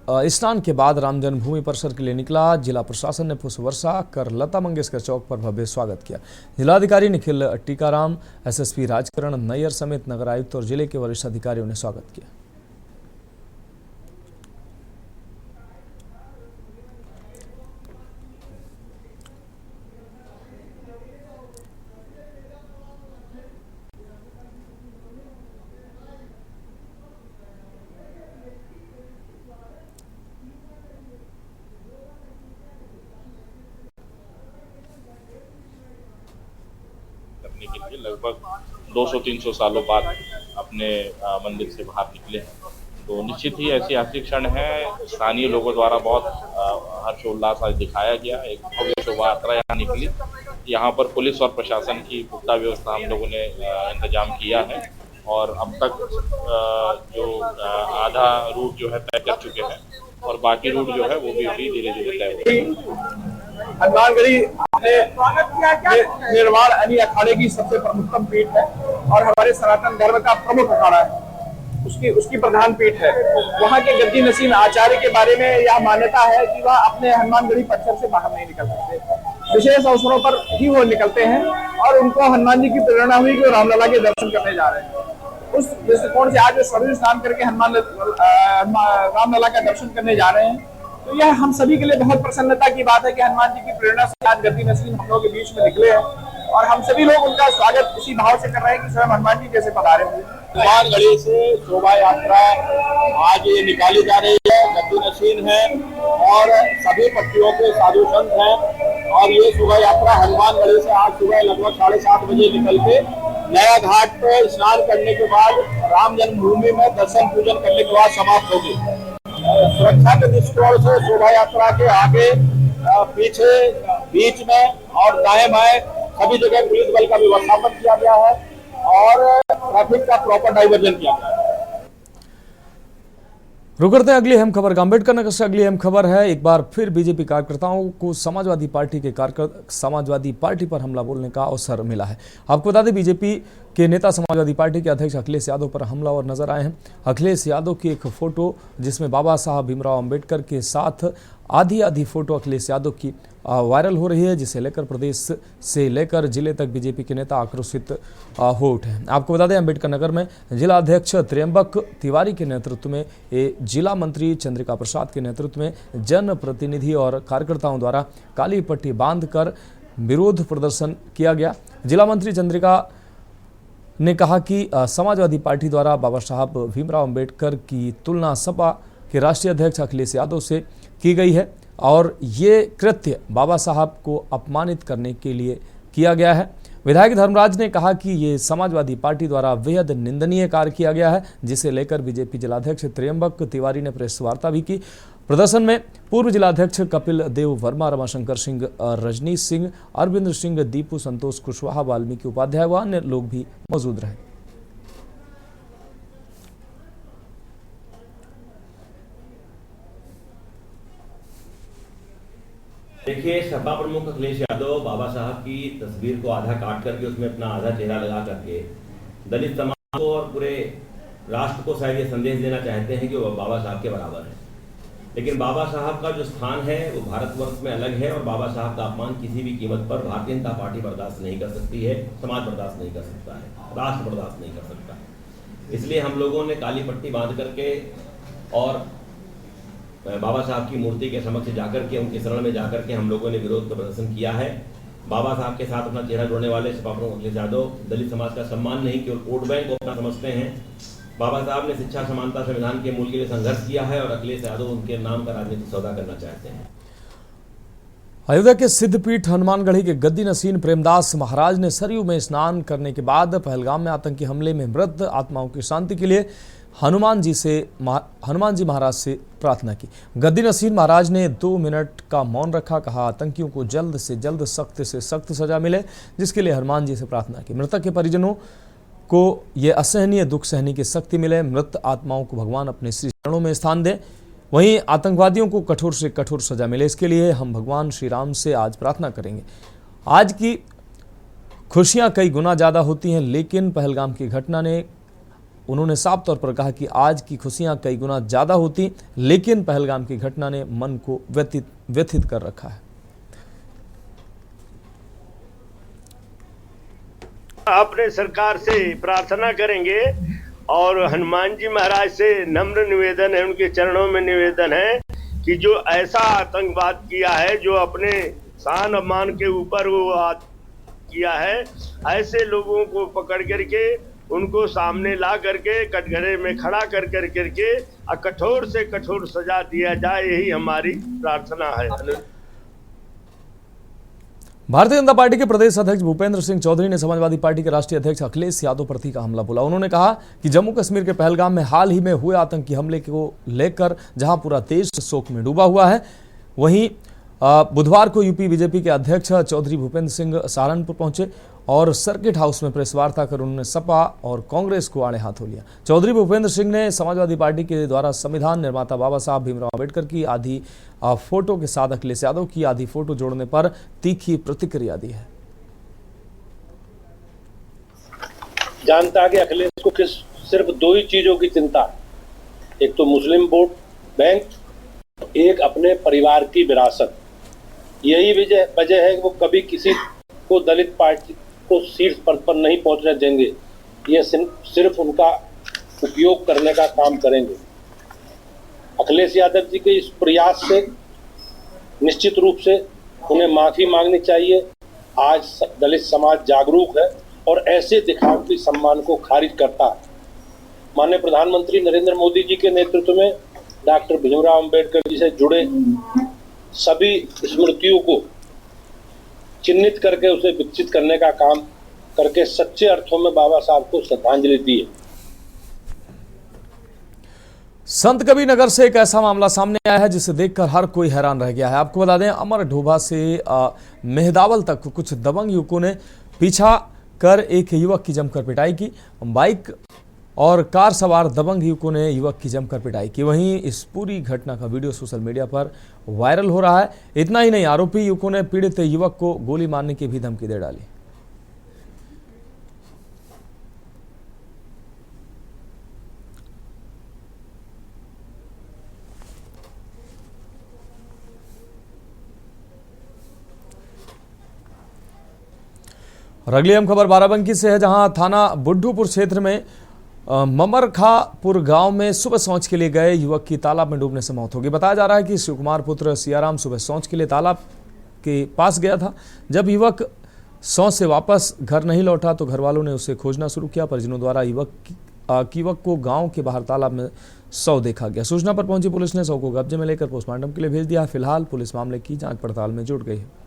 स्नान के बाद राम जन्मभूमि परिसर के लिए निकला। जिला प्रशासन ने पुष्प वर्षा कर लता मंगेशकर चौक पर भव्य स्वागत किया। जिलाधिकारी निखिल टीकाराम, एसएसपी राजकरण नैयर समेत नगर आयुक्त और जिले के वरिष्ठ अधिकारियों ने स्वागत किया। के लिए लगभग 200-300 सालों बाद अपने मंदिर से बाहर निकले हैं, तो निश्चित ही ऐसी ऐतिहासिक क्षण है। स्थानीय लोगों द्वारा बहुत हर्षोल्लास आज दिखाया गया। एक भव्य शोभा यात्रा यहाँ निकली। यहाँ पर पुलिस और प्रशासन की पुख्ता व्यवस्था हम लोगों ने इंतजाम किया है और अब तक जो आधा रूट जो है तय कर चुके हैं और बाकी रूट जो है वो भी अभी धीरे धीरे तय हो रहे हैं। हनुमानगढ़ी निर्वाण यानी अखाड़े की सबसे प्रमुखतम पीठ है और हमारे सनातन धर्म का प्रमुख अखाड़ा है, उसकी प्रधान पीठ है। वहाँ के गद्दी नसीम आचार्य के बारे में यह मान्यता है कि वह अपने हनुमानगढ़ी परिसर से बाहर नहीं निकल सकते। विशेष अवसरों पर ही वो निकलते हैं और उनको हनुमान जी की प्रेरणा हुई कि वो रामलला के दर्शन करने जा रहे हैं। उस दृष्टिकोण से आज सरयू स्नान करके रामलला का दर्शन करने जा रहे हैं, तो यह हम सभी के लिए बहुत प्रसन्नता की बात है कि हनुमान जी की प्रेरणा से आज गद्दी नसीम हम लोगों के बीच में निकले हैं और हम सभी लोग उनका स्वागत इसी भाव से कर रहे हैं कि स्वयं हनुमान जी जैसे पधारे हुए। हनुमानगढ़ी से शोभा यात्रा आज ये निकाली जा रही है, गद्दी नशीन है और सभी पट्टियों के साधु संत हैं और ये शोभा यात्रा हनुमानगढ़ी से आज सुबह लगभग 7:30 बजे निकल के नया घाट पर स्नान करने के बाद राम जन्मभूमि में दर्शन पूजन करने के बाद समाप्त होगी। सुरक्षा के दृष्टिकोण से शोभा यात्रा के आगे, पीछे, बीच में और दाएं बाएं सभी जगह पुलिस बल का व्यवस्थापन किया गया है और ट्रैफिक का प्रॉपर डाइवर्जन किया गया है। रुक करते हैं अगली अहम खबर का। अम्बेडकर नगर से अगली अहम खबर है। एक बार फिर बीजेपी कार्यकर्ताओं को समाजवादी पार्टी पर हमला बोलने का अवसर मिला है। आपको बता दें, बीजेपी के नेता समाजवादी पार्टी के अध्यक्ष अखिलेश यादव पर हमलावर नजर आए हैं। अखिलेश यादव की एक फोटो जिसमें बाबा साहब भीमराव अम्बेडकर के साथ आधी फोटो अखिलेश यादव की वायरल हो रही है, जिसे लेकर प्रदेश से लेकर जिले तक बीजेपी के नेता आक्रोशित हो उठे हैं। आपको बता दें, अम्बेडकर नगर में जिला अध्यक्ष त्र्यंबक तिवारी के नेतृत्व में जिला मंत्री चंद्रिका प्रसाद के नेतृत्व में जन प्रतिनिधि और कार्यकर्ताओं द्वारा काली पट्टी बांधकर विरोध प्रदर्शन किया गया। जिला मंत्री चंद्रिका ने कहा कि समाजवादी पार्टी द्वारा बाबा साहब भीमराव अम्बेडकर की तुलना सपा के राष्ट्रीय अध्यक्ष अखिलेश यादव से की गई है और ये कृत्य बाबा साहब को अपमानित करने के लिए किया गया है। विधायक धर्मराज ने कहा कि ये समाजवादी पार्टी द्वारा बेहद निंदनीय कार्य किया गया है, जिसे लेकर बीजेपी जिलाध्यक्ष त्र्यंबक तिवारी ने प्रेस वार्ता भी की। प्रदर्शन में पूर्व जिलाध्यक्ष कपिल देव वर्मा, रमाशंकर सिंह, रजनीश सिंह, अरविंद सिंह, दीपू, संतोष कुशवाहा, वाल्मीकि उपाध्याय व अन्य लोग भी मौजूद रहे। देखिए, सपा प्रमुख अखिलेश यादव बाबा साहब की तस्वीर को आधा काट करके उसमें अपना आधा चेहरा लगा करके दलित समाज को और पूरे राष्ट्र को शायद ये संदेश देना चाहते हैं कि वो बाबा साहब के बराबर है। लेकिन बाबा साहब का जो स्थान है वो भारतवर्ष में अलग है और बाबा साहब का अपमान किसी भी कीमत पर भारतीय जनता पार्टी बर्दाश्त नहीं कर सकती है, समाज बर्दाश्त नहीं कर सकता है, राष्ट्र बर्दाश्त नहीं कर सकता। इसलिए हम लोगों ने काली पट्टी बांध करके और बाबा साहब की मूर्ति के समक्ष जाकर के, उनके शरण में जाकर के हम लोगों ने विरोध प्रदर्शन किया है। बाबा साहब के साथ अपना चेहरा जोड़ने वाले सपा प्रमुख अखिलेश यादव दलित समाज का सम्मान नहीं केवल वोट बैंक को अपना समझते हैं। बाबा साहब ने शिक्षा, समानता, संविधान के मूल के लिए संघर्ष किया है और अखिलेश यादव उनके नाम का राजनीतिक सौदा करना चाहते हैं। अयोध्या के सिद्धपीठ हनुमानगढ़ी के गद्दी नसीन प्रेमदास महाराज ने सरयू में स्नान करने के बाद पहलगाम में आतंकी हमले में मृत आत्माओं की शांति के लिए हनुमान जी महाराज से प्रार्थना की। गद्दी नसीन महाराज ने 2 मिनट का मौन रखा, कहा आतंकियों को जल्द से जल्द सख्त से सख्त सजा मिले, जिसके लिए हनुमान जी से प्रार्थना की। मृतक के परिजनों को ये असहनीय दुख सहने की शक्ति मिले, मृत आत्माओं को भगवान अपने श्री चरणों में स्थान दें। वहीं आतंकवादियों को कठोर से कठोर सजा मिले, इसके लिए हम भगवान श्री राम से आज प्रार्थना करेंगे। आज की खुशियां कई गुना ज़्यादा होती हैं, लेकिन पहलगाम की घटना ने, उन्होंने साफ तौर पर कहा कि आज की खुशियां कई गुना ज़्यादा होती, लेकिन पहलगाम की घटना ने मन को व्यथित कर रखा है। अपने सरकार से प्रार्थना करेंगे और हनुमान जी महाराज से नम्र निवेदन है, उनके चरणों में निवेदन है कि जो ऐसा आतंकवाद किया है, जो अपने शान अभिमान के ऊपर वो किया है, ऐसे लोगों को पकड़ करके उनको सामने ला करके कटघरे में खड़ा कर करके कठोर से कठोर सजा दिया जाए, यही हमारी प्रार्थना है। भारतीय जनता पार्टी के प्रदेश अध्यक्ष भूपेंद्र सिंह चौधरी ने समाजवादी पार्टी के राष्ट्रीय अध्यक्ष अखिलेश यादव पर तीखा हमला बोला। उन्होंने कहा कि जम्मू कश्मीर के पहलगाम में हाल ही में हुए आतंकी हमले को लेकर जहां पूरा देश शोक में डूबा हुआ है, वहीं बुधवार को यूपी बीजेपी के अध्यक्ष चौधरी भूपेंद्र सिंह सहारनपुर पहुंचे और सर्किट हाउस में प्रेस वार्ता कर उन्होंने सपा और कांग्रेस को आड़े हाथों लिया। चौधरी भूपेंद्र सिंह ने समाजवादी पार्टी के द्वारा संविधान निर्माता बाबा साहब भीमराव अम्बेडकर की आधी फोटो के साथ अखिलेश यादव की आधी फोटो जोड़ने पर तीखी प्रतिक्रिया दी है। जानता है कि अखिलेश को सिर्फ 2 ही चीजों की चिंता है, एक तो मुस्लिम वोट बैंक, एक अपने परिवार की विरासत। यही वजह है कि वो कभी किसी को दलित पार्टी को शीर्ष पद पर नहीं पहुंचने देंगे। ये सिर्फ उनका उपयोग करने का काम करेंगे। अखिलेश यादव जी के इस प्रयास से निश्चित रूप से उन्हें माफी मांगनी चाहिए आज दलित समाज जागरूक है और ऐसे दिखावटी सम्मान को खारिज करता है। माननीय प्रधानमंत्री नरेंद्र मोदी जी के नेतृत्व में डॉक्टर भीमराव अंबेडकर जी से जुड़े सभी स्मृतियों को चिन्हित करके उसे विकसित करने का काम करके सच्चे अर्थों में बाबा साहब को श्रद्धांजलि दी है। संत कबीर नगर से एक ऐसा मामला सामने आया है जिसे देखकर हर कोई हैरान रह गया है। आपको बता दें, अमर ढोभा से मेहदावल तक कुछ दबंग युवकों ने पीछा कर एक युवक की जमकर पिटाई की। बाइक और कार सवार दबंग युवकों ने युवक की जमकर पिटाई की। वहीं इस पूरी घटना का वीडियो सोशल मीडिया पर वायरल हो रहा है। इतना ही नहीं, आरोपी युवकों ने पीड़ित युवक को गोली मारने की भी धमकी दे डाली। और अगली अहम खबर बाराबंकी से है, जहां थाना बुड्ढूपुर क्षेत्र में ममरखापुर गांव में सुबह शौच के लिए गए युवक की तालाब में डूबने से मौत हो गई। बताया जा रहा है कि शिवकुमार पुत्र सियाराम सुबह शौच के लिए तालाब के पास गया था। जब युवक शौच से वापस घर नहीं लौटा तो घर वालों ने उसे खोजना शुरू किया। परिजनों द्वारा युवक को गांव के बाहर तालाब में शव देखा गया। सूचना पर पहुंची पुलिस ने शव को कब्जे में लेकर पोस्टमार्टम के लिए भेज दिया। फिलहाल पुलिस मामले की जांच पड़ताल में जुट गई है।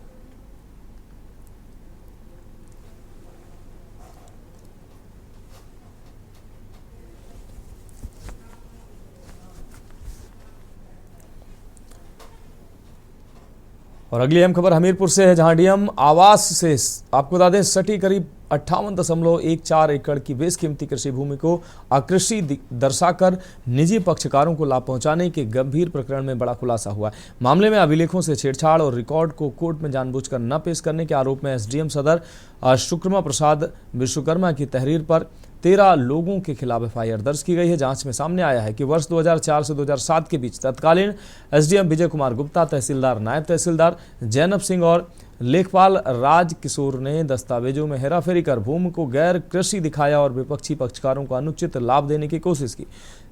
और अगली अहम खबर हमीरपुर से है, जहां डीएम आवास से आपको बता दें सटी करीब 58.14 एकड़ की बेशकीमती कृषि भूमि को अकृषि दर्शाकर निजी पक्षकारों को लाभ पहुंचाने के गंभीर प्रकरण में बड़ा खुलासा हुआ। मामले में अभिलेखों से छेड़छाड़ और रिकॉर्ड को कोर्ट में जानबूझकर न पेश करने के आरोप में एसडीएम सदर शुक्रमा प्रसाद विश्वकर्मा की तहरीर पर 13 लोगों के खिलाफ एफआईआर दर्ज की गई है। जांच में सामने आया है कि वर्ष 2004 से 2007 के बीच तत्कालीन एसडीएम विजय कुमार गुप्ता, तहसीलदार, नायब तहसीलदार जैनब सिंह और लेखपाल राज किशोर ने दस्तावेजों में हेराफेरी कर भूमि को गैर कृषि दिखाया और विपक्षी पक्षकारों को अनुचित लाभ देने की कोशिश की।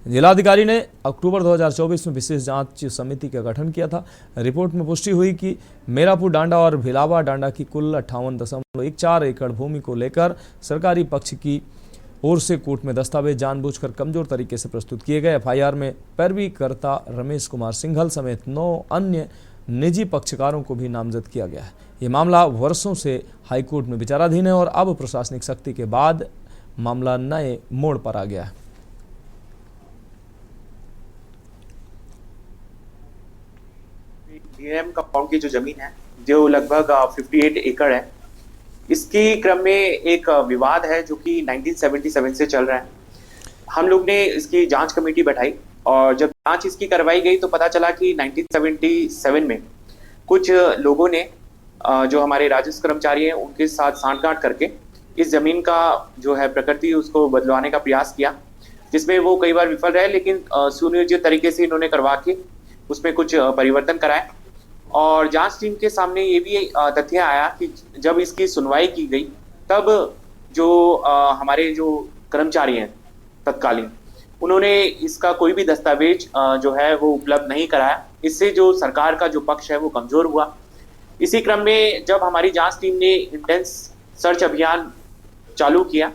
जिलाधिकारी ने अक्टूबर 2024 में विशेष जांच समिति का गठन किया था। रिपोर्ट में पुष्टि हुई कि मेरापुर डांडा और भिलावा डांडा की कुल 58.14 एकड़ भूमि को लेकर सरकारी पक्ष की ओर से कोर्ट में दस्तावेज जानबूझकर कमजोर तरीके से प्रस्तुत किए गए। एफआईआर में पैरवी करता रमेश कुमार सिंघल समेत 9 अन्य निजी पक्षकारों को भी नामजद किया गया है। ये मामला वर्षों से हाईकोर्ट में विचाराधीन है और अब प्रशासनिक सख्ती के बाद मामला नए मोड़ पर आ गया है। डीएम कंपाउंड की जो जमीन है जो लगभग 58 एकड़ है, इसके क्रम में एक विवाद है जो कि 1977 से चल रहा है। हम लोग ने इसकी जांच कमेटी बैठाई और जब जांच इसकी करवाई गई तो पता चला कि 1977 में कुछ लोगों ने जो हमारे राजस्व कर्मचारी हैं उनके साथ सांठगांठ करके इस जमीन का जो है प्रकृति उसको बदलवाने का प्रयास किया, जिसमें वो कई बार विफल रहे, लेकिन सुनियोजित तरीके से इन्होंने करवा के उसमें कुछ परिवर्तन कराए। और जांच टीम के सामने ये भी तथ्य आया कि जब इसकी सुनवाई की गई तब जो हमारे जो कर्मचारी हैं तत्कालीन, उन्होंने इसका कोई भी दस्तावेज जो है वो उपलब्ध नहीं कराया। इससे जो सरकार का जो पक्ष है वो कमजोर हुआ। इसी क्रम में जब हमारी जांच टीम ने इंटेंस सर्च अभियान चालू किया।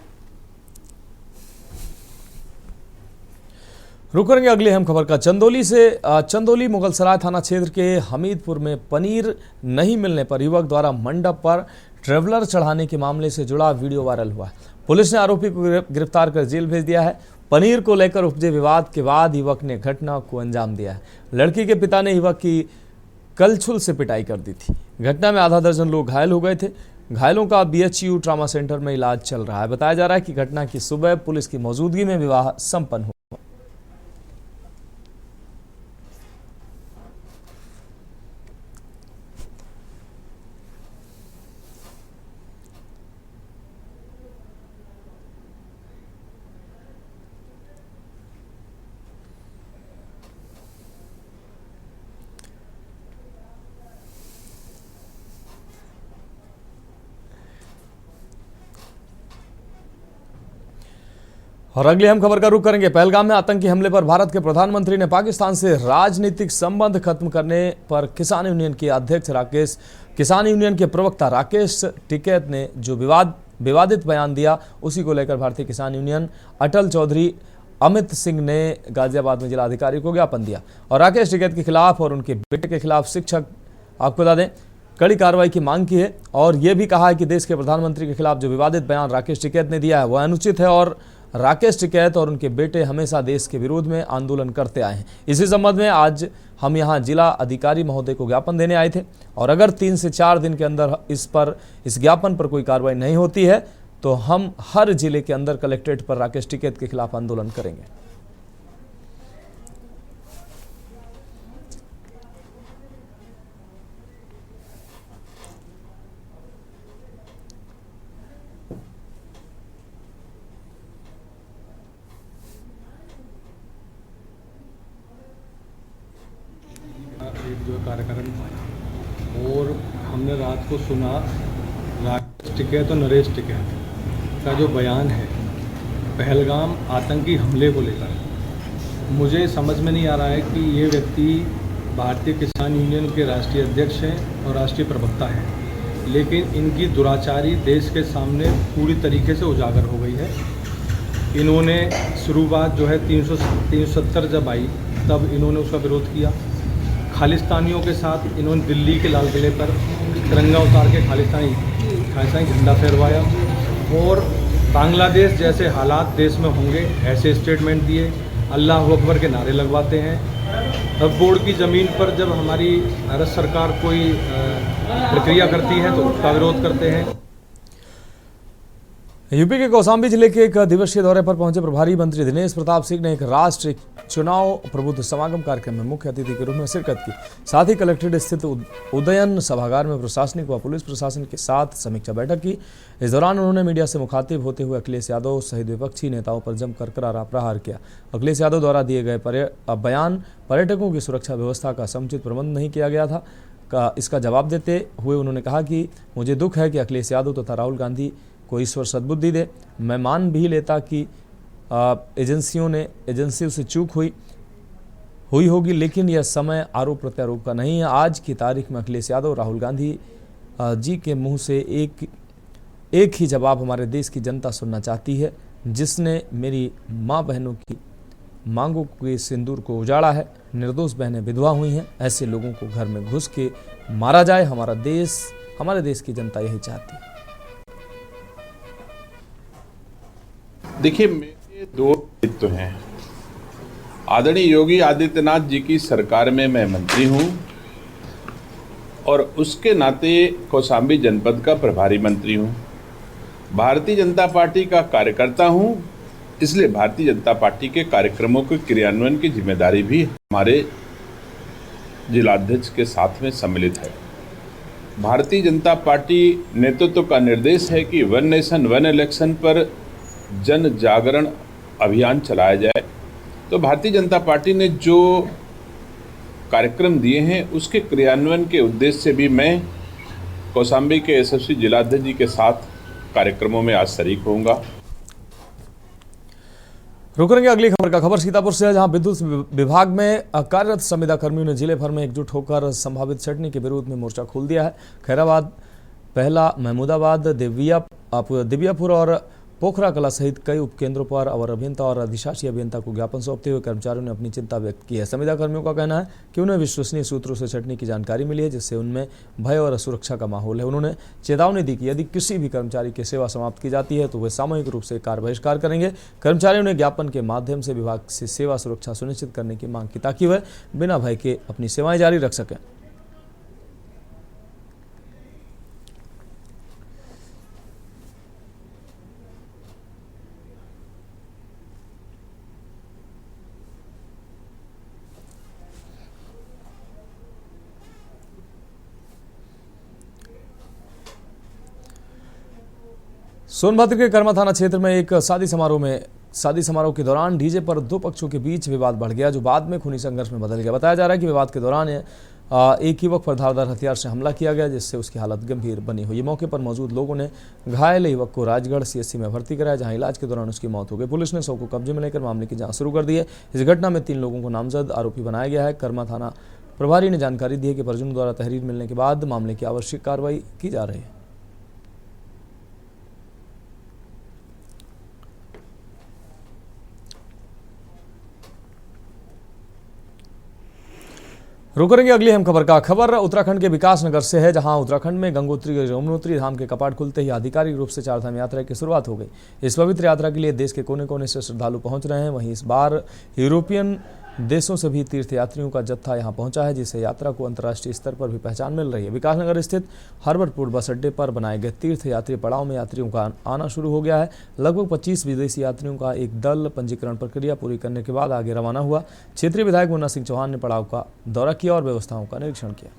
रुक करेंगे अगली अहम खबर का। चंदौली मुगलसराय थाना क्षेत्र के हमीदपुर में पनीर नहीं मिलने पर युवक द्वारा मंडप पर ट्रेवलर चढ़ाने के मामले से जुड़ा वीडियो वायरल हुआ है। पुलिस ने आरोपी को गिरफ्तार कर जेल भेज दिया है। पनीर को लेकर उपजे विवाद के बाद युवक ने घटना को अंजाम दिया है। लड़की के पिता ने युवक की कलछुल से पिटाई कर दी थी। घटना में आधा दर्जन लोग घायल हो गए थे। घायलों का बीएचयू ट्रामा सेंटर में इलाज चल रहा है। बताया जा रहा है कि घटना की सुबह पुलिस की मौजूदगी में विवाह संपन्न हुआ। और अगली हम खबर का रुख करेंगे। पहलगाम में आतंकी हमले पर भारत के प्रधानमंत्री ने पाकिस्तान से राजनीतिक संबंध खत्म करने पर किसान यूनियन के अध्यक्ष किसान यूनियन के प्रवक्ता राकेश टिकैत ने जो विवादित बयान दिया, उसी को लेकर भारतीय किसान यूनियन अटल चौधरी अमित सिंह ने गाजियाबाद में जिला अधिकारी को ज्ञापन दिया और राकेश टिकैत के खिलाफ और उनके बेटे के खिलाफ शिक्षक आपको बता दें कड़ी कार्रवाई की मांग की है और यह भी कहा है कि देश के प्रधानमंत्री के खिलाफ जो विवादित बयान राकेश टिकैत ने दिया है वह अनुचित है और राकेश टिकैत और उनके बेटे हमेशा देश के विरोध में आंदोलन करते आए हैं। इसी संबंध में आज हम यहां जिला अधिकारी महोदय को ज्ञापन देने आए थे और अगर 3 से 4 दिन के अंदर इस ज्ञापन पर कोई कार्रवाई नहीं होती है तो हम हर जिले के अंदर कलेक्ट्रेट पर राकेश टिकैत के खिलाफ आंदोलन करेंगे। एक जो कार्यक्रम था और हमने रात को सुना राकेश टिकैत और नरेश टिकैत का जो बयान है पहलगाम आतंकी हमले को लेकर, मुझे समझ में नहीं आ रहा है कि ये व्यक्ति भारतीय किसान यूनियन के राष्ट्रीय अध्यक्ष हैं और राष्ट्रीय प्रवक्ता हैं, लेकिन इनकी दुराचारी देश के सामने पूरी तरीके से उजागर हो गई है। इन्होंने शुरुआत जो है 370 जब आई तब इन्होंने उसका विरोध किया। खालिस्तानियों के साथ इन्होंने दिल्ली के लाल किले पर तिरंगा उतार के खालिस्तानी झंडा फहरवाया और बांग्लादेश जैसे हालात देश में होंगे ऐसे स्टेटमेंट दिए, अल्लाह अकबर के नारे लगवाते हैं। अब बोर्ड की ज़मीन पर जब हमारी भारत सरकार कोई प्रक्रिया करती है तो उसका विरोध करते हैं। यूपी के कौशाम्बी जिले के एक दिवसीय दौरे पर पहुंचे प्रभारी मंत्री दिनेश प्रताप सिंह ने एक राष्ट्रीय चुनाव प्रबुद्ध समागम कार्यक्रम में मुख्य अतिथि के रूप में शिरकत की। साथ ही कलेक्ट्रेट स्थित उदयन सभागार में प्रशासनिक व पुलिस प्रशासन के साथ समीक्षा बैठक की। इस दौरान उन्होंने मीडिया से मुखातिब होते हुए अखिलेश यादव सहित विपक्षी नेताओं पर जमकर करारा प्रहार किया। अखिलेश यादव द्वारा दिए गए बयान पर्यटकों की सुरक्षा व्यवस्था का समुचित प्रबंध नहीं किया गया था इसका जवाब देते हुए उन्होंने कहा कि मुझे दुख है कि अखिलेश यादव तथा राहुल गांधी को ईश्वर सद्बुद्धि दे। मैं मान भी लेता कि एजेंसियों से चूक हुई होगी, लेकिन यह समय आरोप प्रत्यारोप का नहीं है। आज की तारीख में अखिलेश यादव राहुल गांधी जी के मुंह से एक ही जवाब हमारे देश की जनता सुनना चाहती है, जिसने मेरी माँ बहनों की मांगों के सिंदूर को उजाड़ा है। निर्दोष बहनें विधवा हुई हैं, ऐसे लोगों को घर में घुस के मारा जाए। हमारे देश की जनता यही चाहती है। देखिए, मेरे 2 नेतृत्व हैं। आदरणीय योगी आदित्यनाथ जी की सरकार में मैं मंत्री हूं और उसके नाते कौशाम्बी जनपद का प्रभारी मंत्री हूं। भारतीय जनता पार्टी का कार्यकर्ता हूं, इसलिए भारतीय जनता पार्टी के कार्यक्रमों के क्रियान्वयन की जिम्मेदारी भी हमारे जिलाध्यक्ष के साथ में सम्मिलित है। भारतीय जनता पार्टी नेतृत्व का निर्देश है कि वन नेशन वन इलेक्शन पर जन जागरण अभियान चलाया जाए। तो भारतीय जनता पार्टी ने जो कार्यक्रम दिए हैं उसके क्रियान्वयन के उद्देश्य से भी मैं कौशाम्बी के यशस्वी जिलाध्यक्ष जी के साथ कार्यक्रमों में आज शरीक होऊंगा। रुक रहेंगे अगली खबर का। खबर सीतापुर से है, जहां विद्युत विभाग में कार्यरत संविदा कर्मियों ने जिले भर में एकजुट होकर संभावित छंटनी के विरोध में मोर्चा खोल दिया है। खैराबाद, पहला, महमूदाबाद, दिव्यापुर और पोखरा कला सहित कई उपकेंद्रों पर अवर अभियंता और अधिशासी अभियंता को ज्ञापन सौंपते हुए कर्मचारियों ने अपनी चिंता व्यक्त की है। संविदा कर्मियों का कहना है कि उन्हें विश्वसनीय सूत्रों से छंटनी की जानकारी मिली है, जिससे उनमें भय और असुरक्षा का माहौल है। उन्होंने चेतावनी दी कि यदि किसी भी कर्मचारी की सेवा समाप्त की जाती है तो वे सामूहिक रूप से कार्य बहिष्कार करेंगे। कर्मचारियों ने ज्ञापन के माध्यम से विभाग से सेवा सुरक्षा सुनिश्चित करने की मांग की, ताकि वह बिना भय के अपनी सेवाएं जारी रख सकें। सोनभद्र के कर्मा थाना क्षेत्र में एक शादी समारोह के दौरान डीजे पर 2 पक्षों के बीच विवाद बढ़ गया, जो बाद में खूनी संघर्ष में बदल गया। बताया जा रहा है कि विवाद के दौरान एक युवक पर धारदार हथियार से हमला किया गया, जिससे उसकी हालत गंभीर बनी हुई है। मौके पर मौजूद लोगों ने घायल युवक को राजगढ़ CHC में भर्ती कराया, जहां इलाज के दौरान उसकी मौत हो गई। पुलिस ने शव को कब्जे में लेकर मामले की जांच शुरू कर दी है। इस घटना में 3 लोगों को नामजद आरोपी बनाया गया है। कर्मा थाना प्रभारी ने जानकारी दी है कि परिजनों द्वारा तहरीर मिलने के बाद मामले की आवश्यक कार्रवाई की जा रही है। रुक करेंगे अगली अहम खबर का। खबर उत्तराखंड के विकासनगर से है, जहां उत्तराखंड में गंगोत्री यमुनोत्री धाम के कपाट खुलते ही आधिकारिक रूप से चारधाम यात्रा की शुरुआत हो गई। इस पवित्र यात्रा के लिए देश के कोने कोने से श्रद्धालु पहुंच रहे हैं। वहीं इस बार यूरोपियन देशों से भी तीर्थयात्रियों का जत्था यहां पहुंचा है, जिससे यात्रा को अंतर्राष्ट्रीय स्तर पर भी पहचान मिल रही है। विकासनगर स्थित हर्बरपुर बस अड्डे पर बनाए गए तीर्थयात्री पड़ाव में यात्रियों का आना शुरू हो गया है। लगभग 25 विदेशी यात्रियों का एक दल पंजीकरण प्रक्रिया पूरी करने के बाद आगे रवाना हुआ। क्षेत्रीय विधायक मुन्ना सिंह चौहान ने पड़ाव का दौरा किया और व्यवस्थाओं का निरीक्षण किया।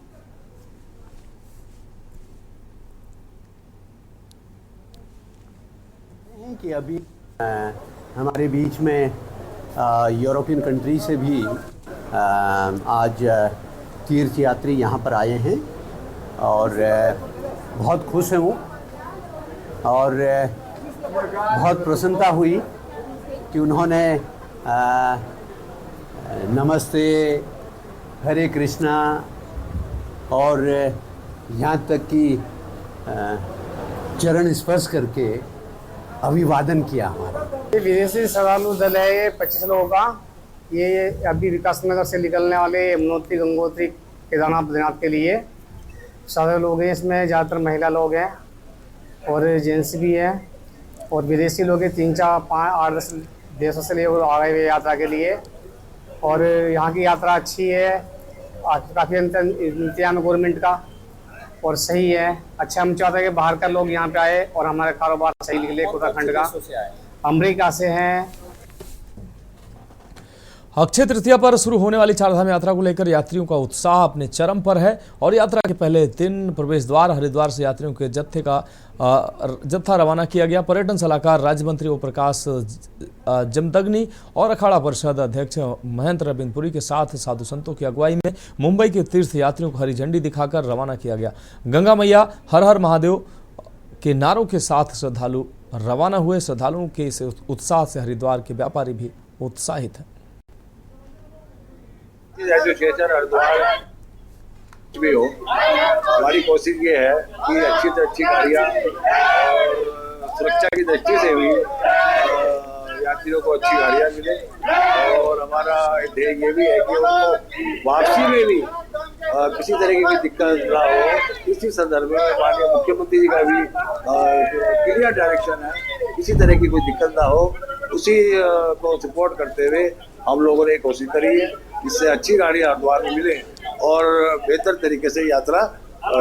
कि अभी हमारे बीच में यूरोपियन कंट्री से भी आज तीर्थ यात्री यहाँ पर आए हैं और बहुत खुश हैं वो, और बहुत प्रसन्नता हुई कि उन्होंने नमस्ते, हरे कृष्णा और यहाँ तक कि चरण स्पर्श करके अभिवादन किया हमारा। विदेशी श्रद्धालु दल है ये 25 लोगों का। ये अभी विकासनगर से निकलने वाले यमुनोत्री गंगोत्री केदारनाथ बद्रीनाथ के लिए सारे लोग हैं। इसमें ज़्यादातर महिला लोग हैं और जेंट्स भी हैं और विदेशी लोग हैं। 3, 4, 5, 8, 10 देशों से लिए आ गए हुए यात्रा के लिए। और यहाँ की यात्रा अच्छी है, काफ़ी इंतजाम गवर्नमेंट का और सही है। अच्छा, हम चाहते हैं कि बाहर का लोग यहाँ पे आए और हमारा कारोबार सही निकले। उत्तराखंड का, अमेरिका से हैं। अक्षय तृतीया पर शुरू होने वाली चारधाम यात्रा को लेकर यात्रियों का उत्साह अपने चरम पर है और यात्रा के पहले दिन प्रवेश द्वार हरिद्वार से यात्रियों के जत्था रवाना किया गया। पर्यटन सलाहकार राज्य मंत्री ओम प्रकाश जमदग्नि और अखाड़ा परिषद अध्यक्ष महंत रविंद्रपुरी के साथ साधु संतों की अगुवाई में मुंबई के तीर्थ यात्रियों को हरी झंडी दिखाकर रवाना किया गया। गंगा मैया हर हर महादेव के नारों के साथ श्रद्धालु रवाना हुए। श्रद्धालुओं के इस उत्साह से हरिद्वार के व्यापारी भी उत्साहित हैं। एसोसिएशन हरिद्वार भी हो, हमारी कोशिश ये है कि अच्छी से अच्छी गाड़ियाँ और सुरक्षा की दृष्टि से भी यात्रियों को अच्छी गाड़ियाँ मिले। और हमारा ध्येय ये भी है कि उनको वापसी में भी किसी तरह की कोई दिक्कत ना हो। इसी संदर्भ में माननीय मुख्यमंत्री जी का भी क्लियर डायरेक्शन है, किसी तरह की कोई दिक्कत ना हो। उसी को सपोर्ट करते हुए हम लोगों ने कोशिश करी है, इससे अच्छी गाड़ियाँ हरिद्वार में मिले और बेहतर तरीके से यात्रा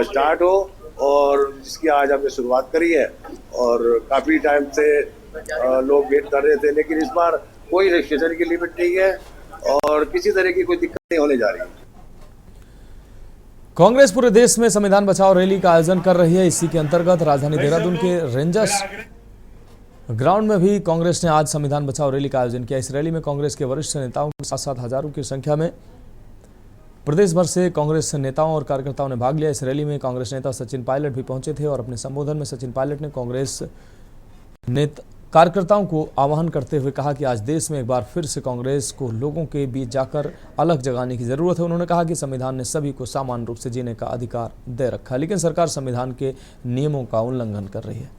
स्टार्ट हो, और जिसकी आज हमने शुरुआत करी है। और काफ़ी टाइम से लोग वेट कर रहे थे, लेकिन इस बार कोई रजिस्ट्रेशन की लिमिट नहीं है और किसी तरह की कोई दिक्कत नहीं होने जा रही है। कांग्रेस पूरे देश में संविधान बचाओ रैली का आयोजन कर रही है। इसी के अंतर्गत राजधानी देहरादून के रेंजर्स ग्राउंड में भी कांग्रेस ने आज संविधान बचाओ रैली का आयोजन किया। इस रैली में कांग्रेस के वरिष्ठ नेताओं के साथ साथ हजारों की संख्या में प्रदेश भर से कांग्रेस नेताओं और कार्यकर्ताओं ने भाग लिया। इस रैली में कांग्रेस नेता सचिन पायलट भी पहुंचे थे और अपने संबोधन में सचिन पायलट ने कांग्रेस कार्यकर्ताओं को आह्वान करते हुए कहा कि आज देश में एक बार फिर से कांग्रेस को लोगों के बीच जाकर अलग जगाने की जरूरत है। उन्होंने कहा कि संविधान ने सभी को समान रूप से जीने का अधिकार दे रखा है, लेकिन सरकार संविधान के नियमों का उल्लंघन कर रही है।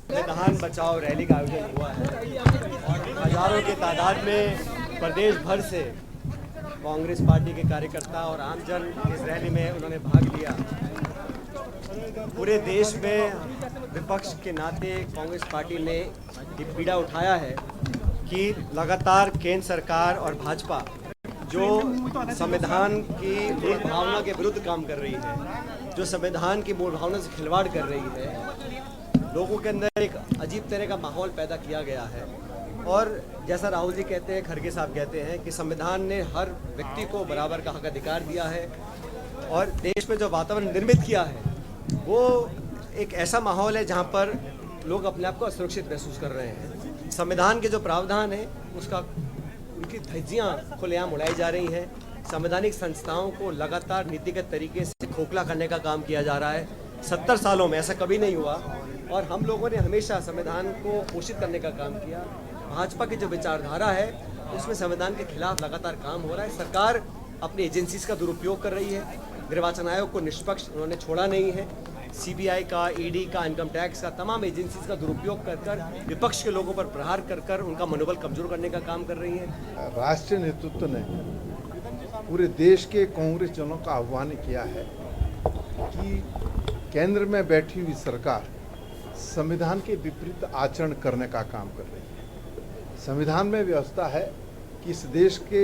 संविधान बचाओ रैली का आयोजन हुआ है और हजारों की तादाद में प्रदेश भर से कांग्रेस पार्टी के कार्यकर्ता और आमजन इस रैली में उन्होंने भाग लिया। पूरे देश में विपक्ष के नाते कांग्रेस पार्टी ने ये पीड़ा उठाया है कि लगातार केंद्र सरकार और भाजपा जो संविधान की मूल भावना के विरुद्ध काम कर रही है, जो संविधान की मूल भावना से खिलवाड़ कर रही है, लोगों के अंदर एक अजीब तरह का माहौल पैदा किया गया है। और जैसा राहुल जी कहते हैं, खड़गे साहब कहते हैं कि संविधान ने हर व्यक्ति को बराबर का हक अधिकार दिया है और देश में जो वातावरण निर्मित किया है वो एक ऐसा माहौल है जहां पर लोग अपने आप को असुरक्षित महसूस कर रहे हैं। संविधान के जो प्रावधान है उसका उनकी धज्जियाँ खुलेआम उड़ाई जा रही हैं। संवैधानिक संस्थाओं को लगातार नीतिगत तरीके से खोखला करने का काम किया जा रहा है। 70 सालों में ऐसा कभी नहीं हुआ और हम लोगों ने हमेशा संविधान को पोषित करने का काम किया। भाजपा की जो विचारधारा है उसमें संविधान के खिलाफ लगातार काम हो रहा है। सरकार अपनी एजेंसीज का दुरुपयोग कर रही है। निर्वाचन आयोग को निष्पक्ष उन्होंने छोड़ा नहीं है। सीबीआई का, ईडी का, इनकम टैक्स का, तमाम एजेंसीज का दुरुपयोग कर कर विपक्ष के लोगों पर प्रहार कर कर उनका मनोबल कमजोर करने का काम कर रही है। राष्ट्रीय नेतृत्व ने पूरे देश के कांग्रेस जनों का आह्वान किया है कि केंद्र में बैठी हुई सरकार संविधान के विपरीत आचरण करने का काम कर रही है। संविधान में व्यवस्था है कि इस देश के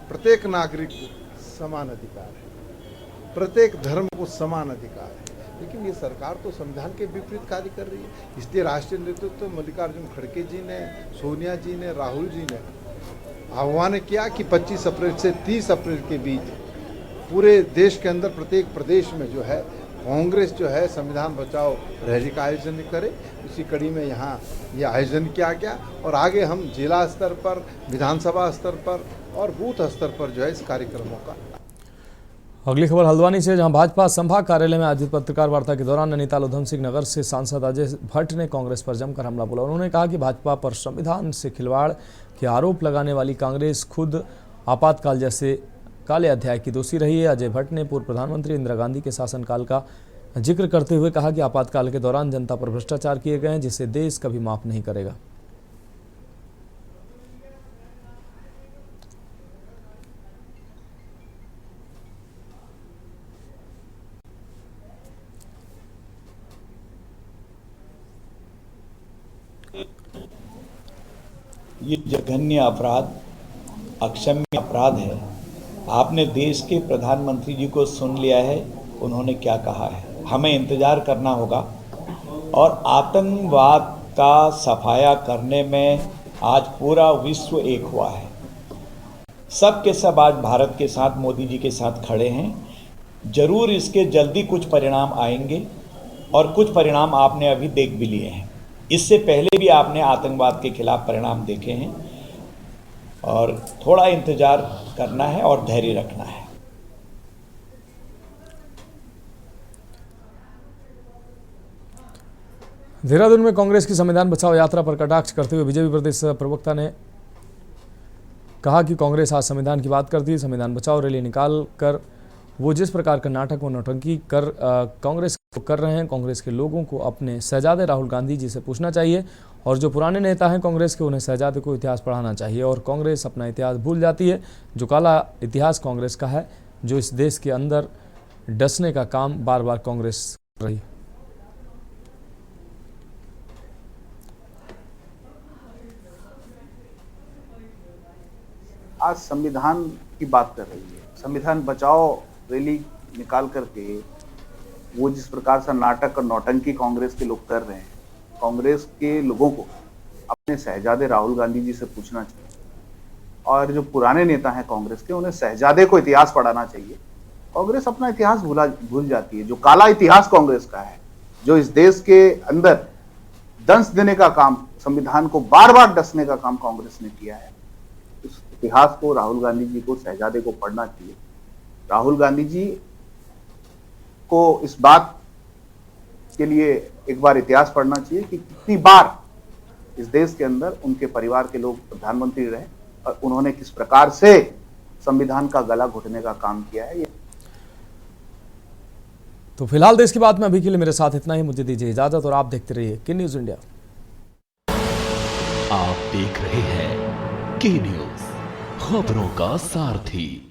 प्रत्येक नागरिक को समान अधिकार है, प्रत्येक धर्म को समान अधिकार है, लेकिन ये सरकार तो संविधान के विपरीत कार्य कर रही है। इसलिए राष्ट्रीय नेतृत्व मल्लिकार्जुन खड़गे जी ने, सोनिया जी ने, राहुल जी ने आह्वान किया कि 25 अप्रैल से 30 अप्रैल के बीच पूरे देश के अंदर प्रत्येक प्रदेश में जो है कांग्रेस जो है संविधान बचाओ रैली का आयोजन करे। उसी कड़ी में यहाँ ये आयोजन किया गया और आगे हम जिला स्तर पर, विधानसभा स्तर पर और बूथ स्तर पर जो है इस कार्यक्रमों का। अगली खबर हल्द्वानी से, जहां भाजपा संभाग कार्यालय में आयोजित पत्रकार वार्ता के दौरान नैनीताल उधम सिंह नगर से सांसद अजय भट्ट ने कांग्रेस पर जमकर हमला बोला। उन्होंने कहा कि भाजपा पर संविधान से खिलवाड़ के आरोप लगाने वाली कांग्रेस खुद आपातकाल जैसे काले अध्याय की दोषी रही है। अजय भट्ट ने पूर्व प्रधानमंत्री इंदिरा गांधी के शासनकाल का जिक्र करते हुए कहा कि आपातकाल के दौरान जनता पर भ्रष्टाचार किए गए हैं, जिसे देश कभी माफ नहीं करेगा। ये जघन्य अपराध, अक्षम्य अपराध है। आपने देश के प्रधानमंत्री जी को सुन लिया है, उन्होंने क्या कहा है। हमें इंतजार करना होगा और आतंकवाद का सफाया करने में आज पूरा विश्व एक हुआ है। सब के सब आज भारत के साथ, मोदी जी के साथ खड़े हैं। जरूर इसके जल्दी कुछ परिणाम आएंगे और कुछ परिणाम आपने अभी देख भी लिए हैं। इससे पहले भी आपने आतंकवाद के खिलाफ परिणाम देखे हैं और थोड़ा इंतजार करना है और धैर्य रखना है। देहरादून में कांग्रेस की संविधान बचाओ यात्रा पर कटाक्ष करते हुए बीजेपी प्रदेश प्रवक्ता ने कहा कि कांग्रेस आज संविधान की बात करती है। संविधान बचाओ रैली निकाल कर वो जिस प्रकार का नाटक व नौटंकी कर कांग्रेस कर रहे हैं, कांग्रेस के लोगों को अपने शहजादे राहुल गांधी जी से पूछना चाहिए और जो पुराने नेता हैं कांग्रेस के, उन्हें शहजादे को इतिहास पढ़ाना चाहिए। और कांग्रेस अपना इतिहास भूल जाती है। जो काला इतिहास कांग्रेस का है, जो इस देश के अंदर डसने का काम बार बार कांग्रेस कर रही है। आज संविधान की बात कर रही है। संविधान बचाओ रैली निकाल करके वो जिस प्रकार से नाटक और नौटंकी कांग्रेस के लोग कर रहे हैं, कांग्रेस के लोगों को अपने शहजादे राहुल गांधी जी से पूछना चाहिए और जो पुराने नेता हैं कांग्रेस के, उन्हें शहजादे को इतिहास पढ़ाना चाहिए। कांग्रेस अपना इतिहास भूल जाती है। जो काला इतिहास कांग्रेस का है, जो इस देश के अंदर दंश देने का काम, संविधान को बार बार डसने का काम कांग्रेस ने किया है, उस इतिहास को राहुल गांधी जी को, शहजादे को पढ़ना चाहिए। राहुल गांधी जी को इस बात के लिए एक बार इतिहास पढ़ना चाहिए कि कितनी बार इस देश के अंदर उनके परिवार के लोग प्रधानमंत्री रहे और उन्होंने किस प्रकार से संविधान का गला घुटने का काम किया है। तो फिलहाल देश की बात में अभी के लिए मेरे साथ इतना ही। मुझे दीजिए इजाजत और आप देखते रहिए के न्यूज इंडिया। आप देख रहे हैं के न्यूज, खबरों का सारथी।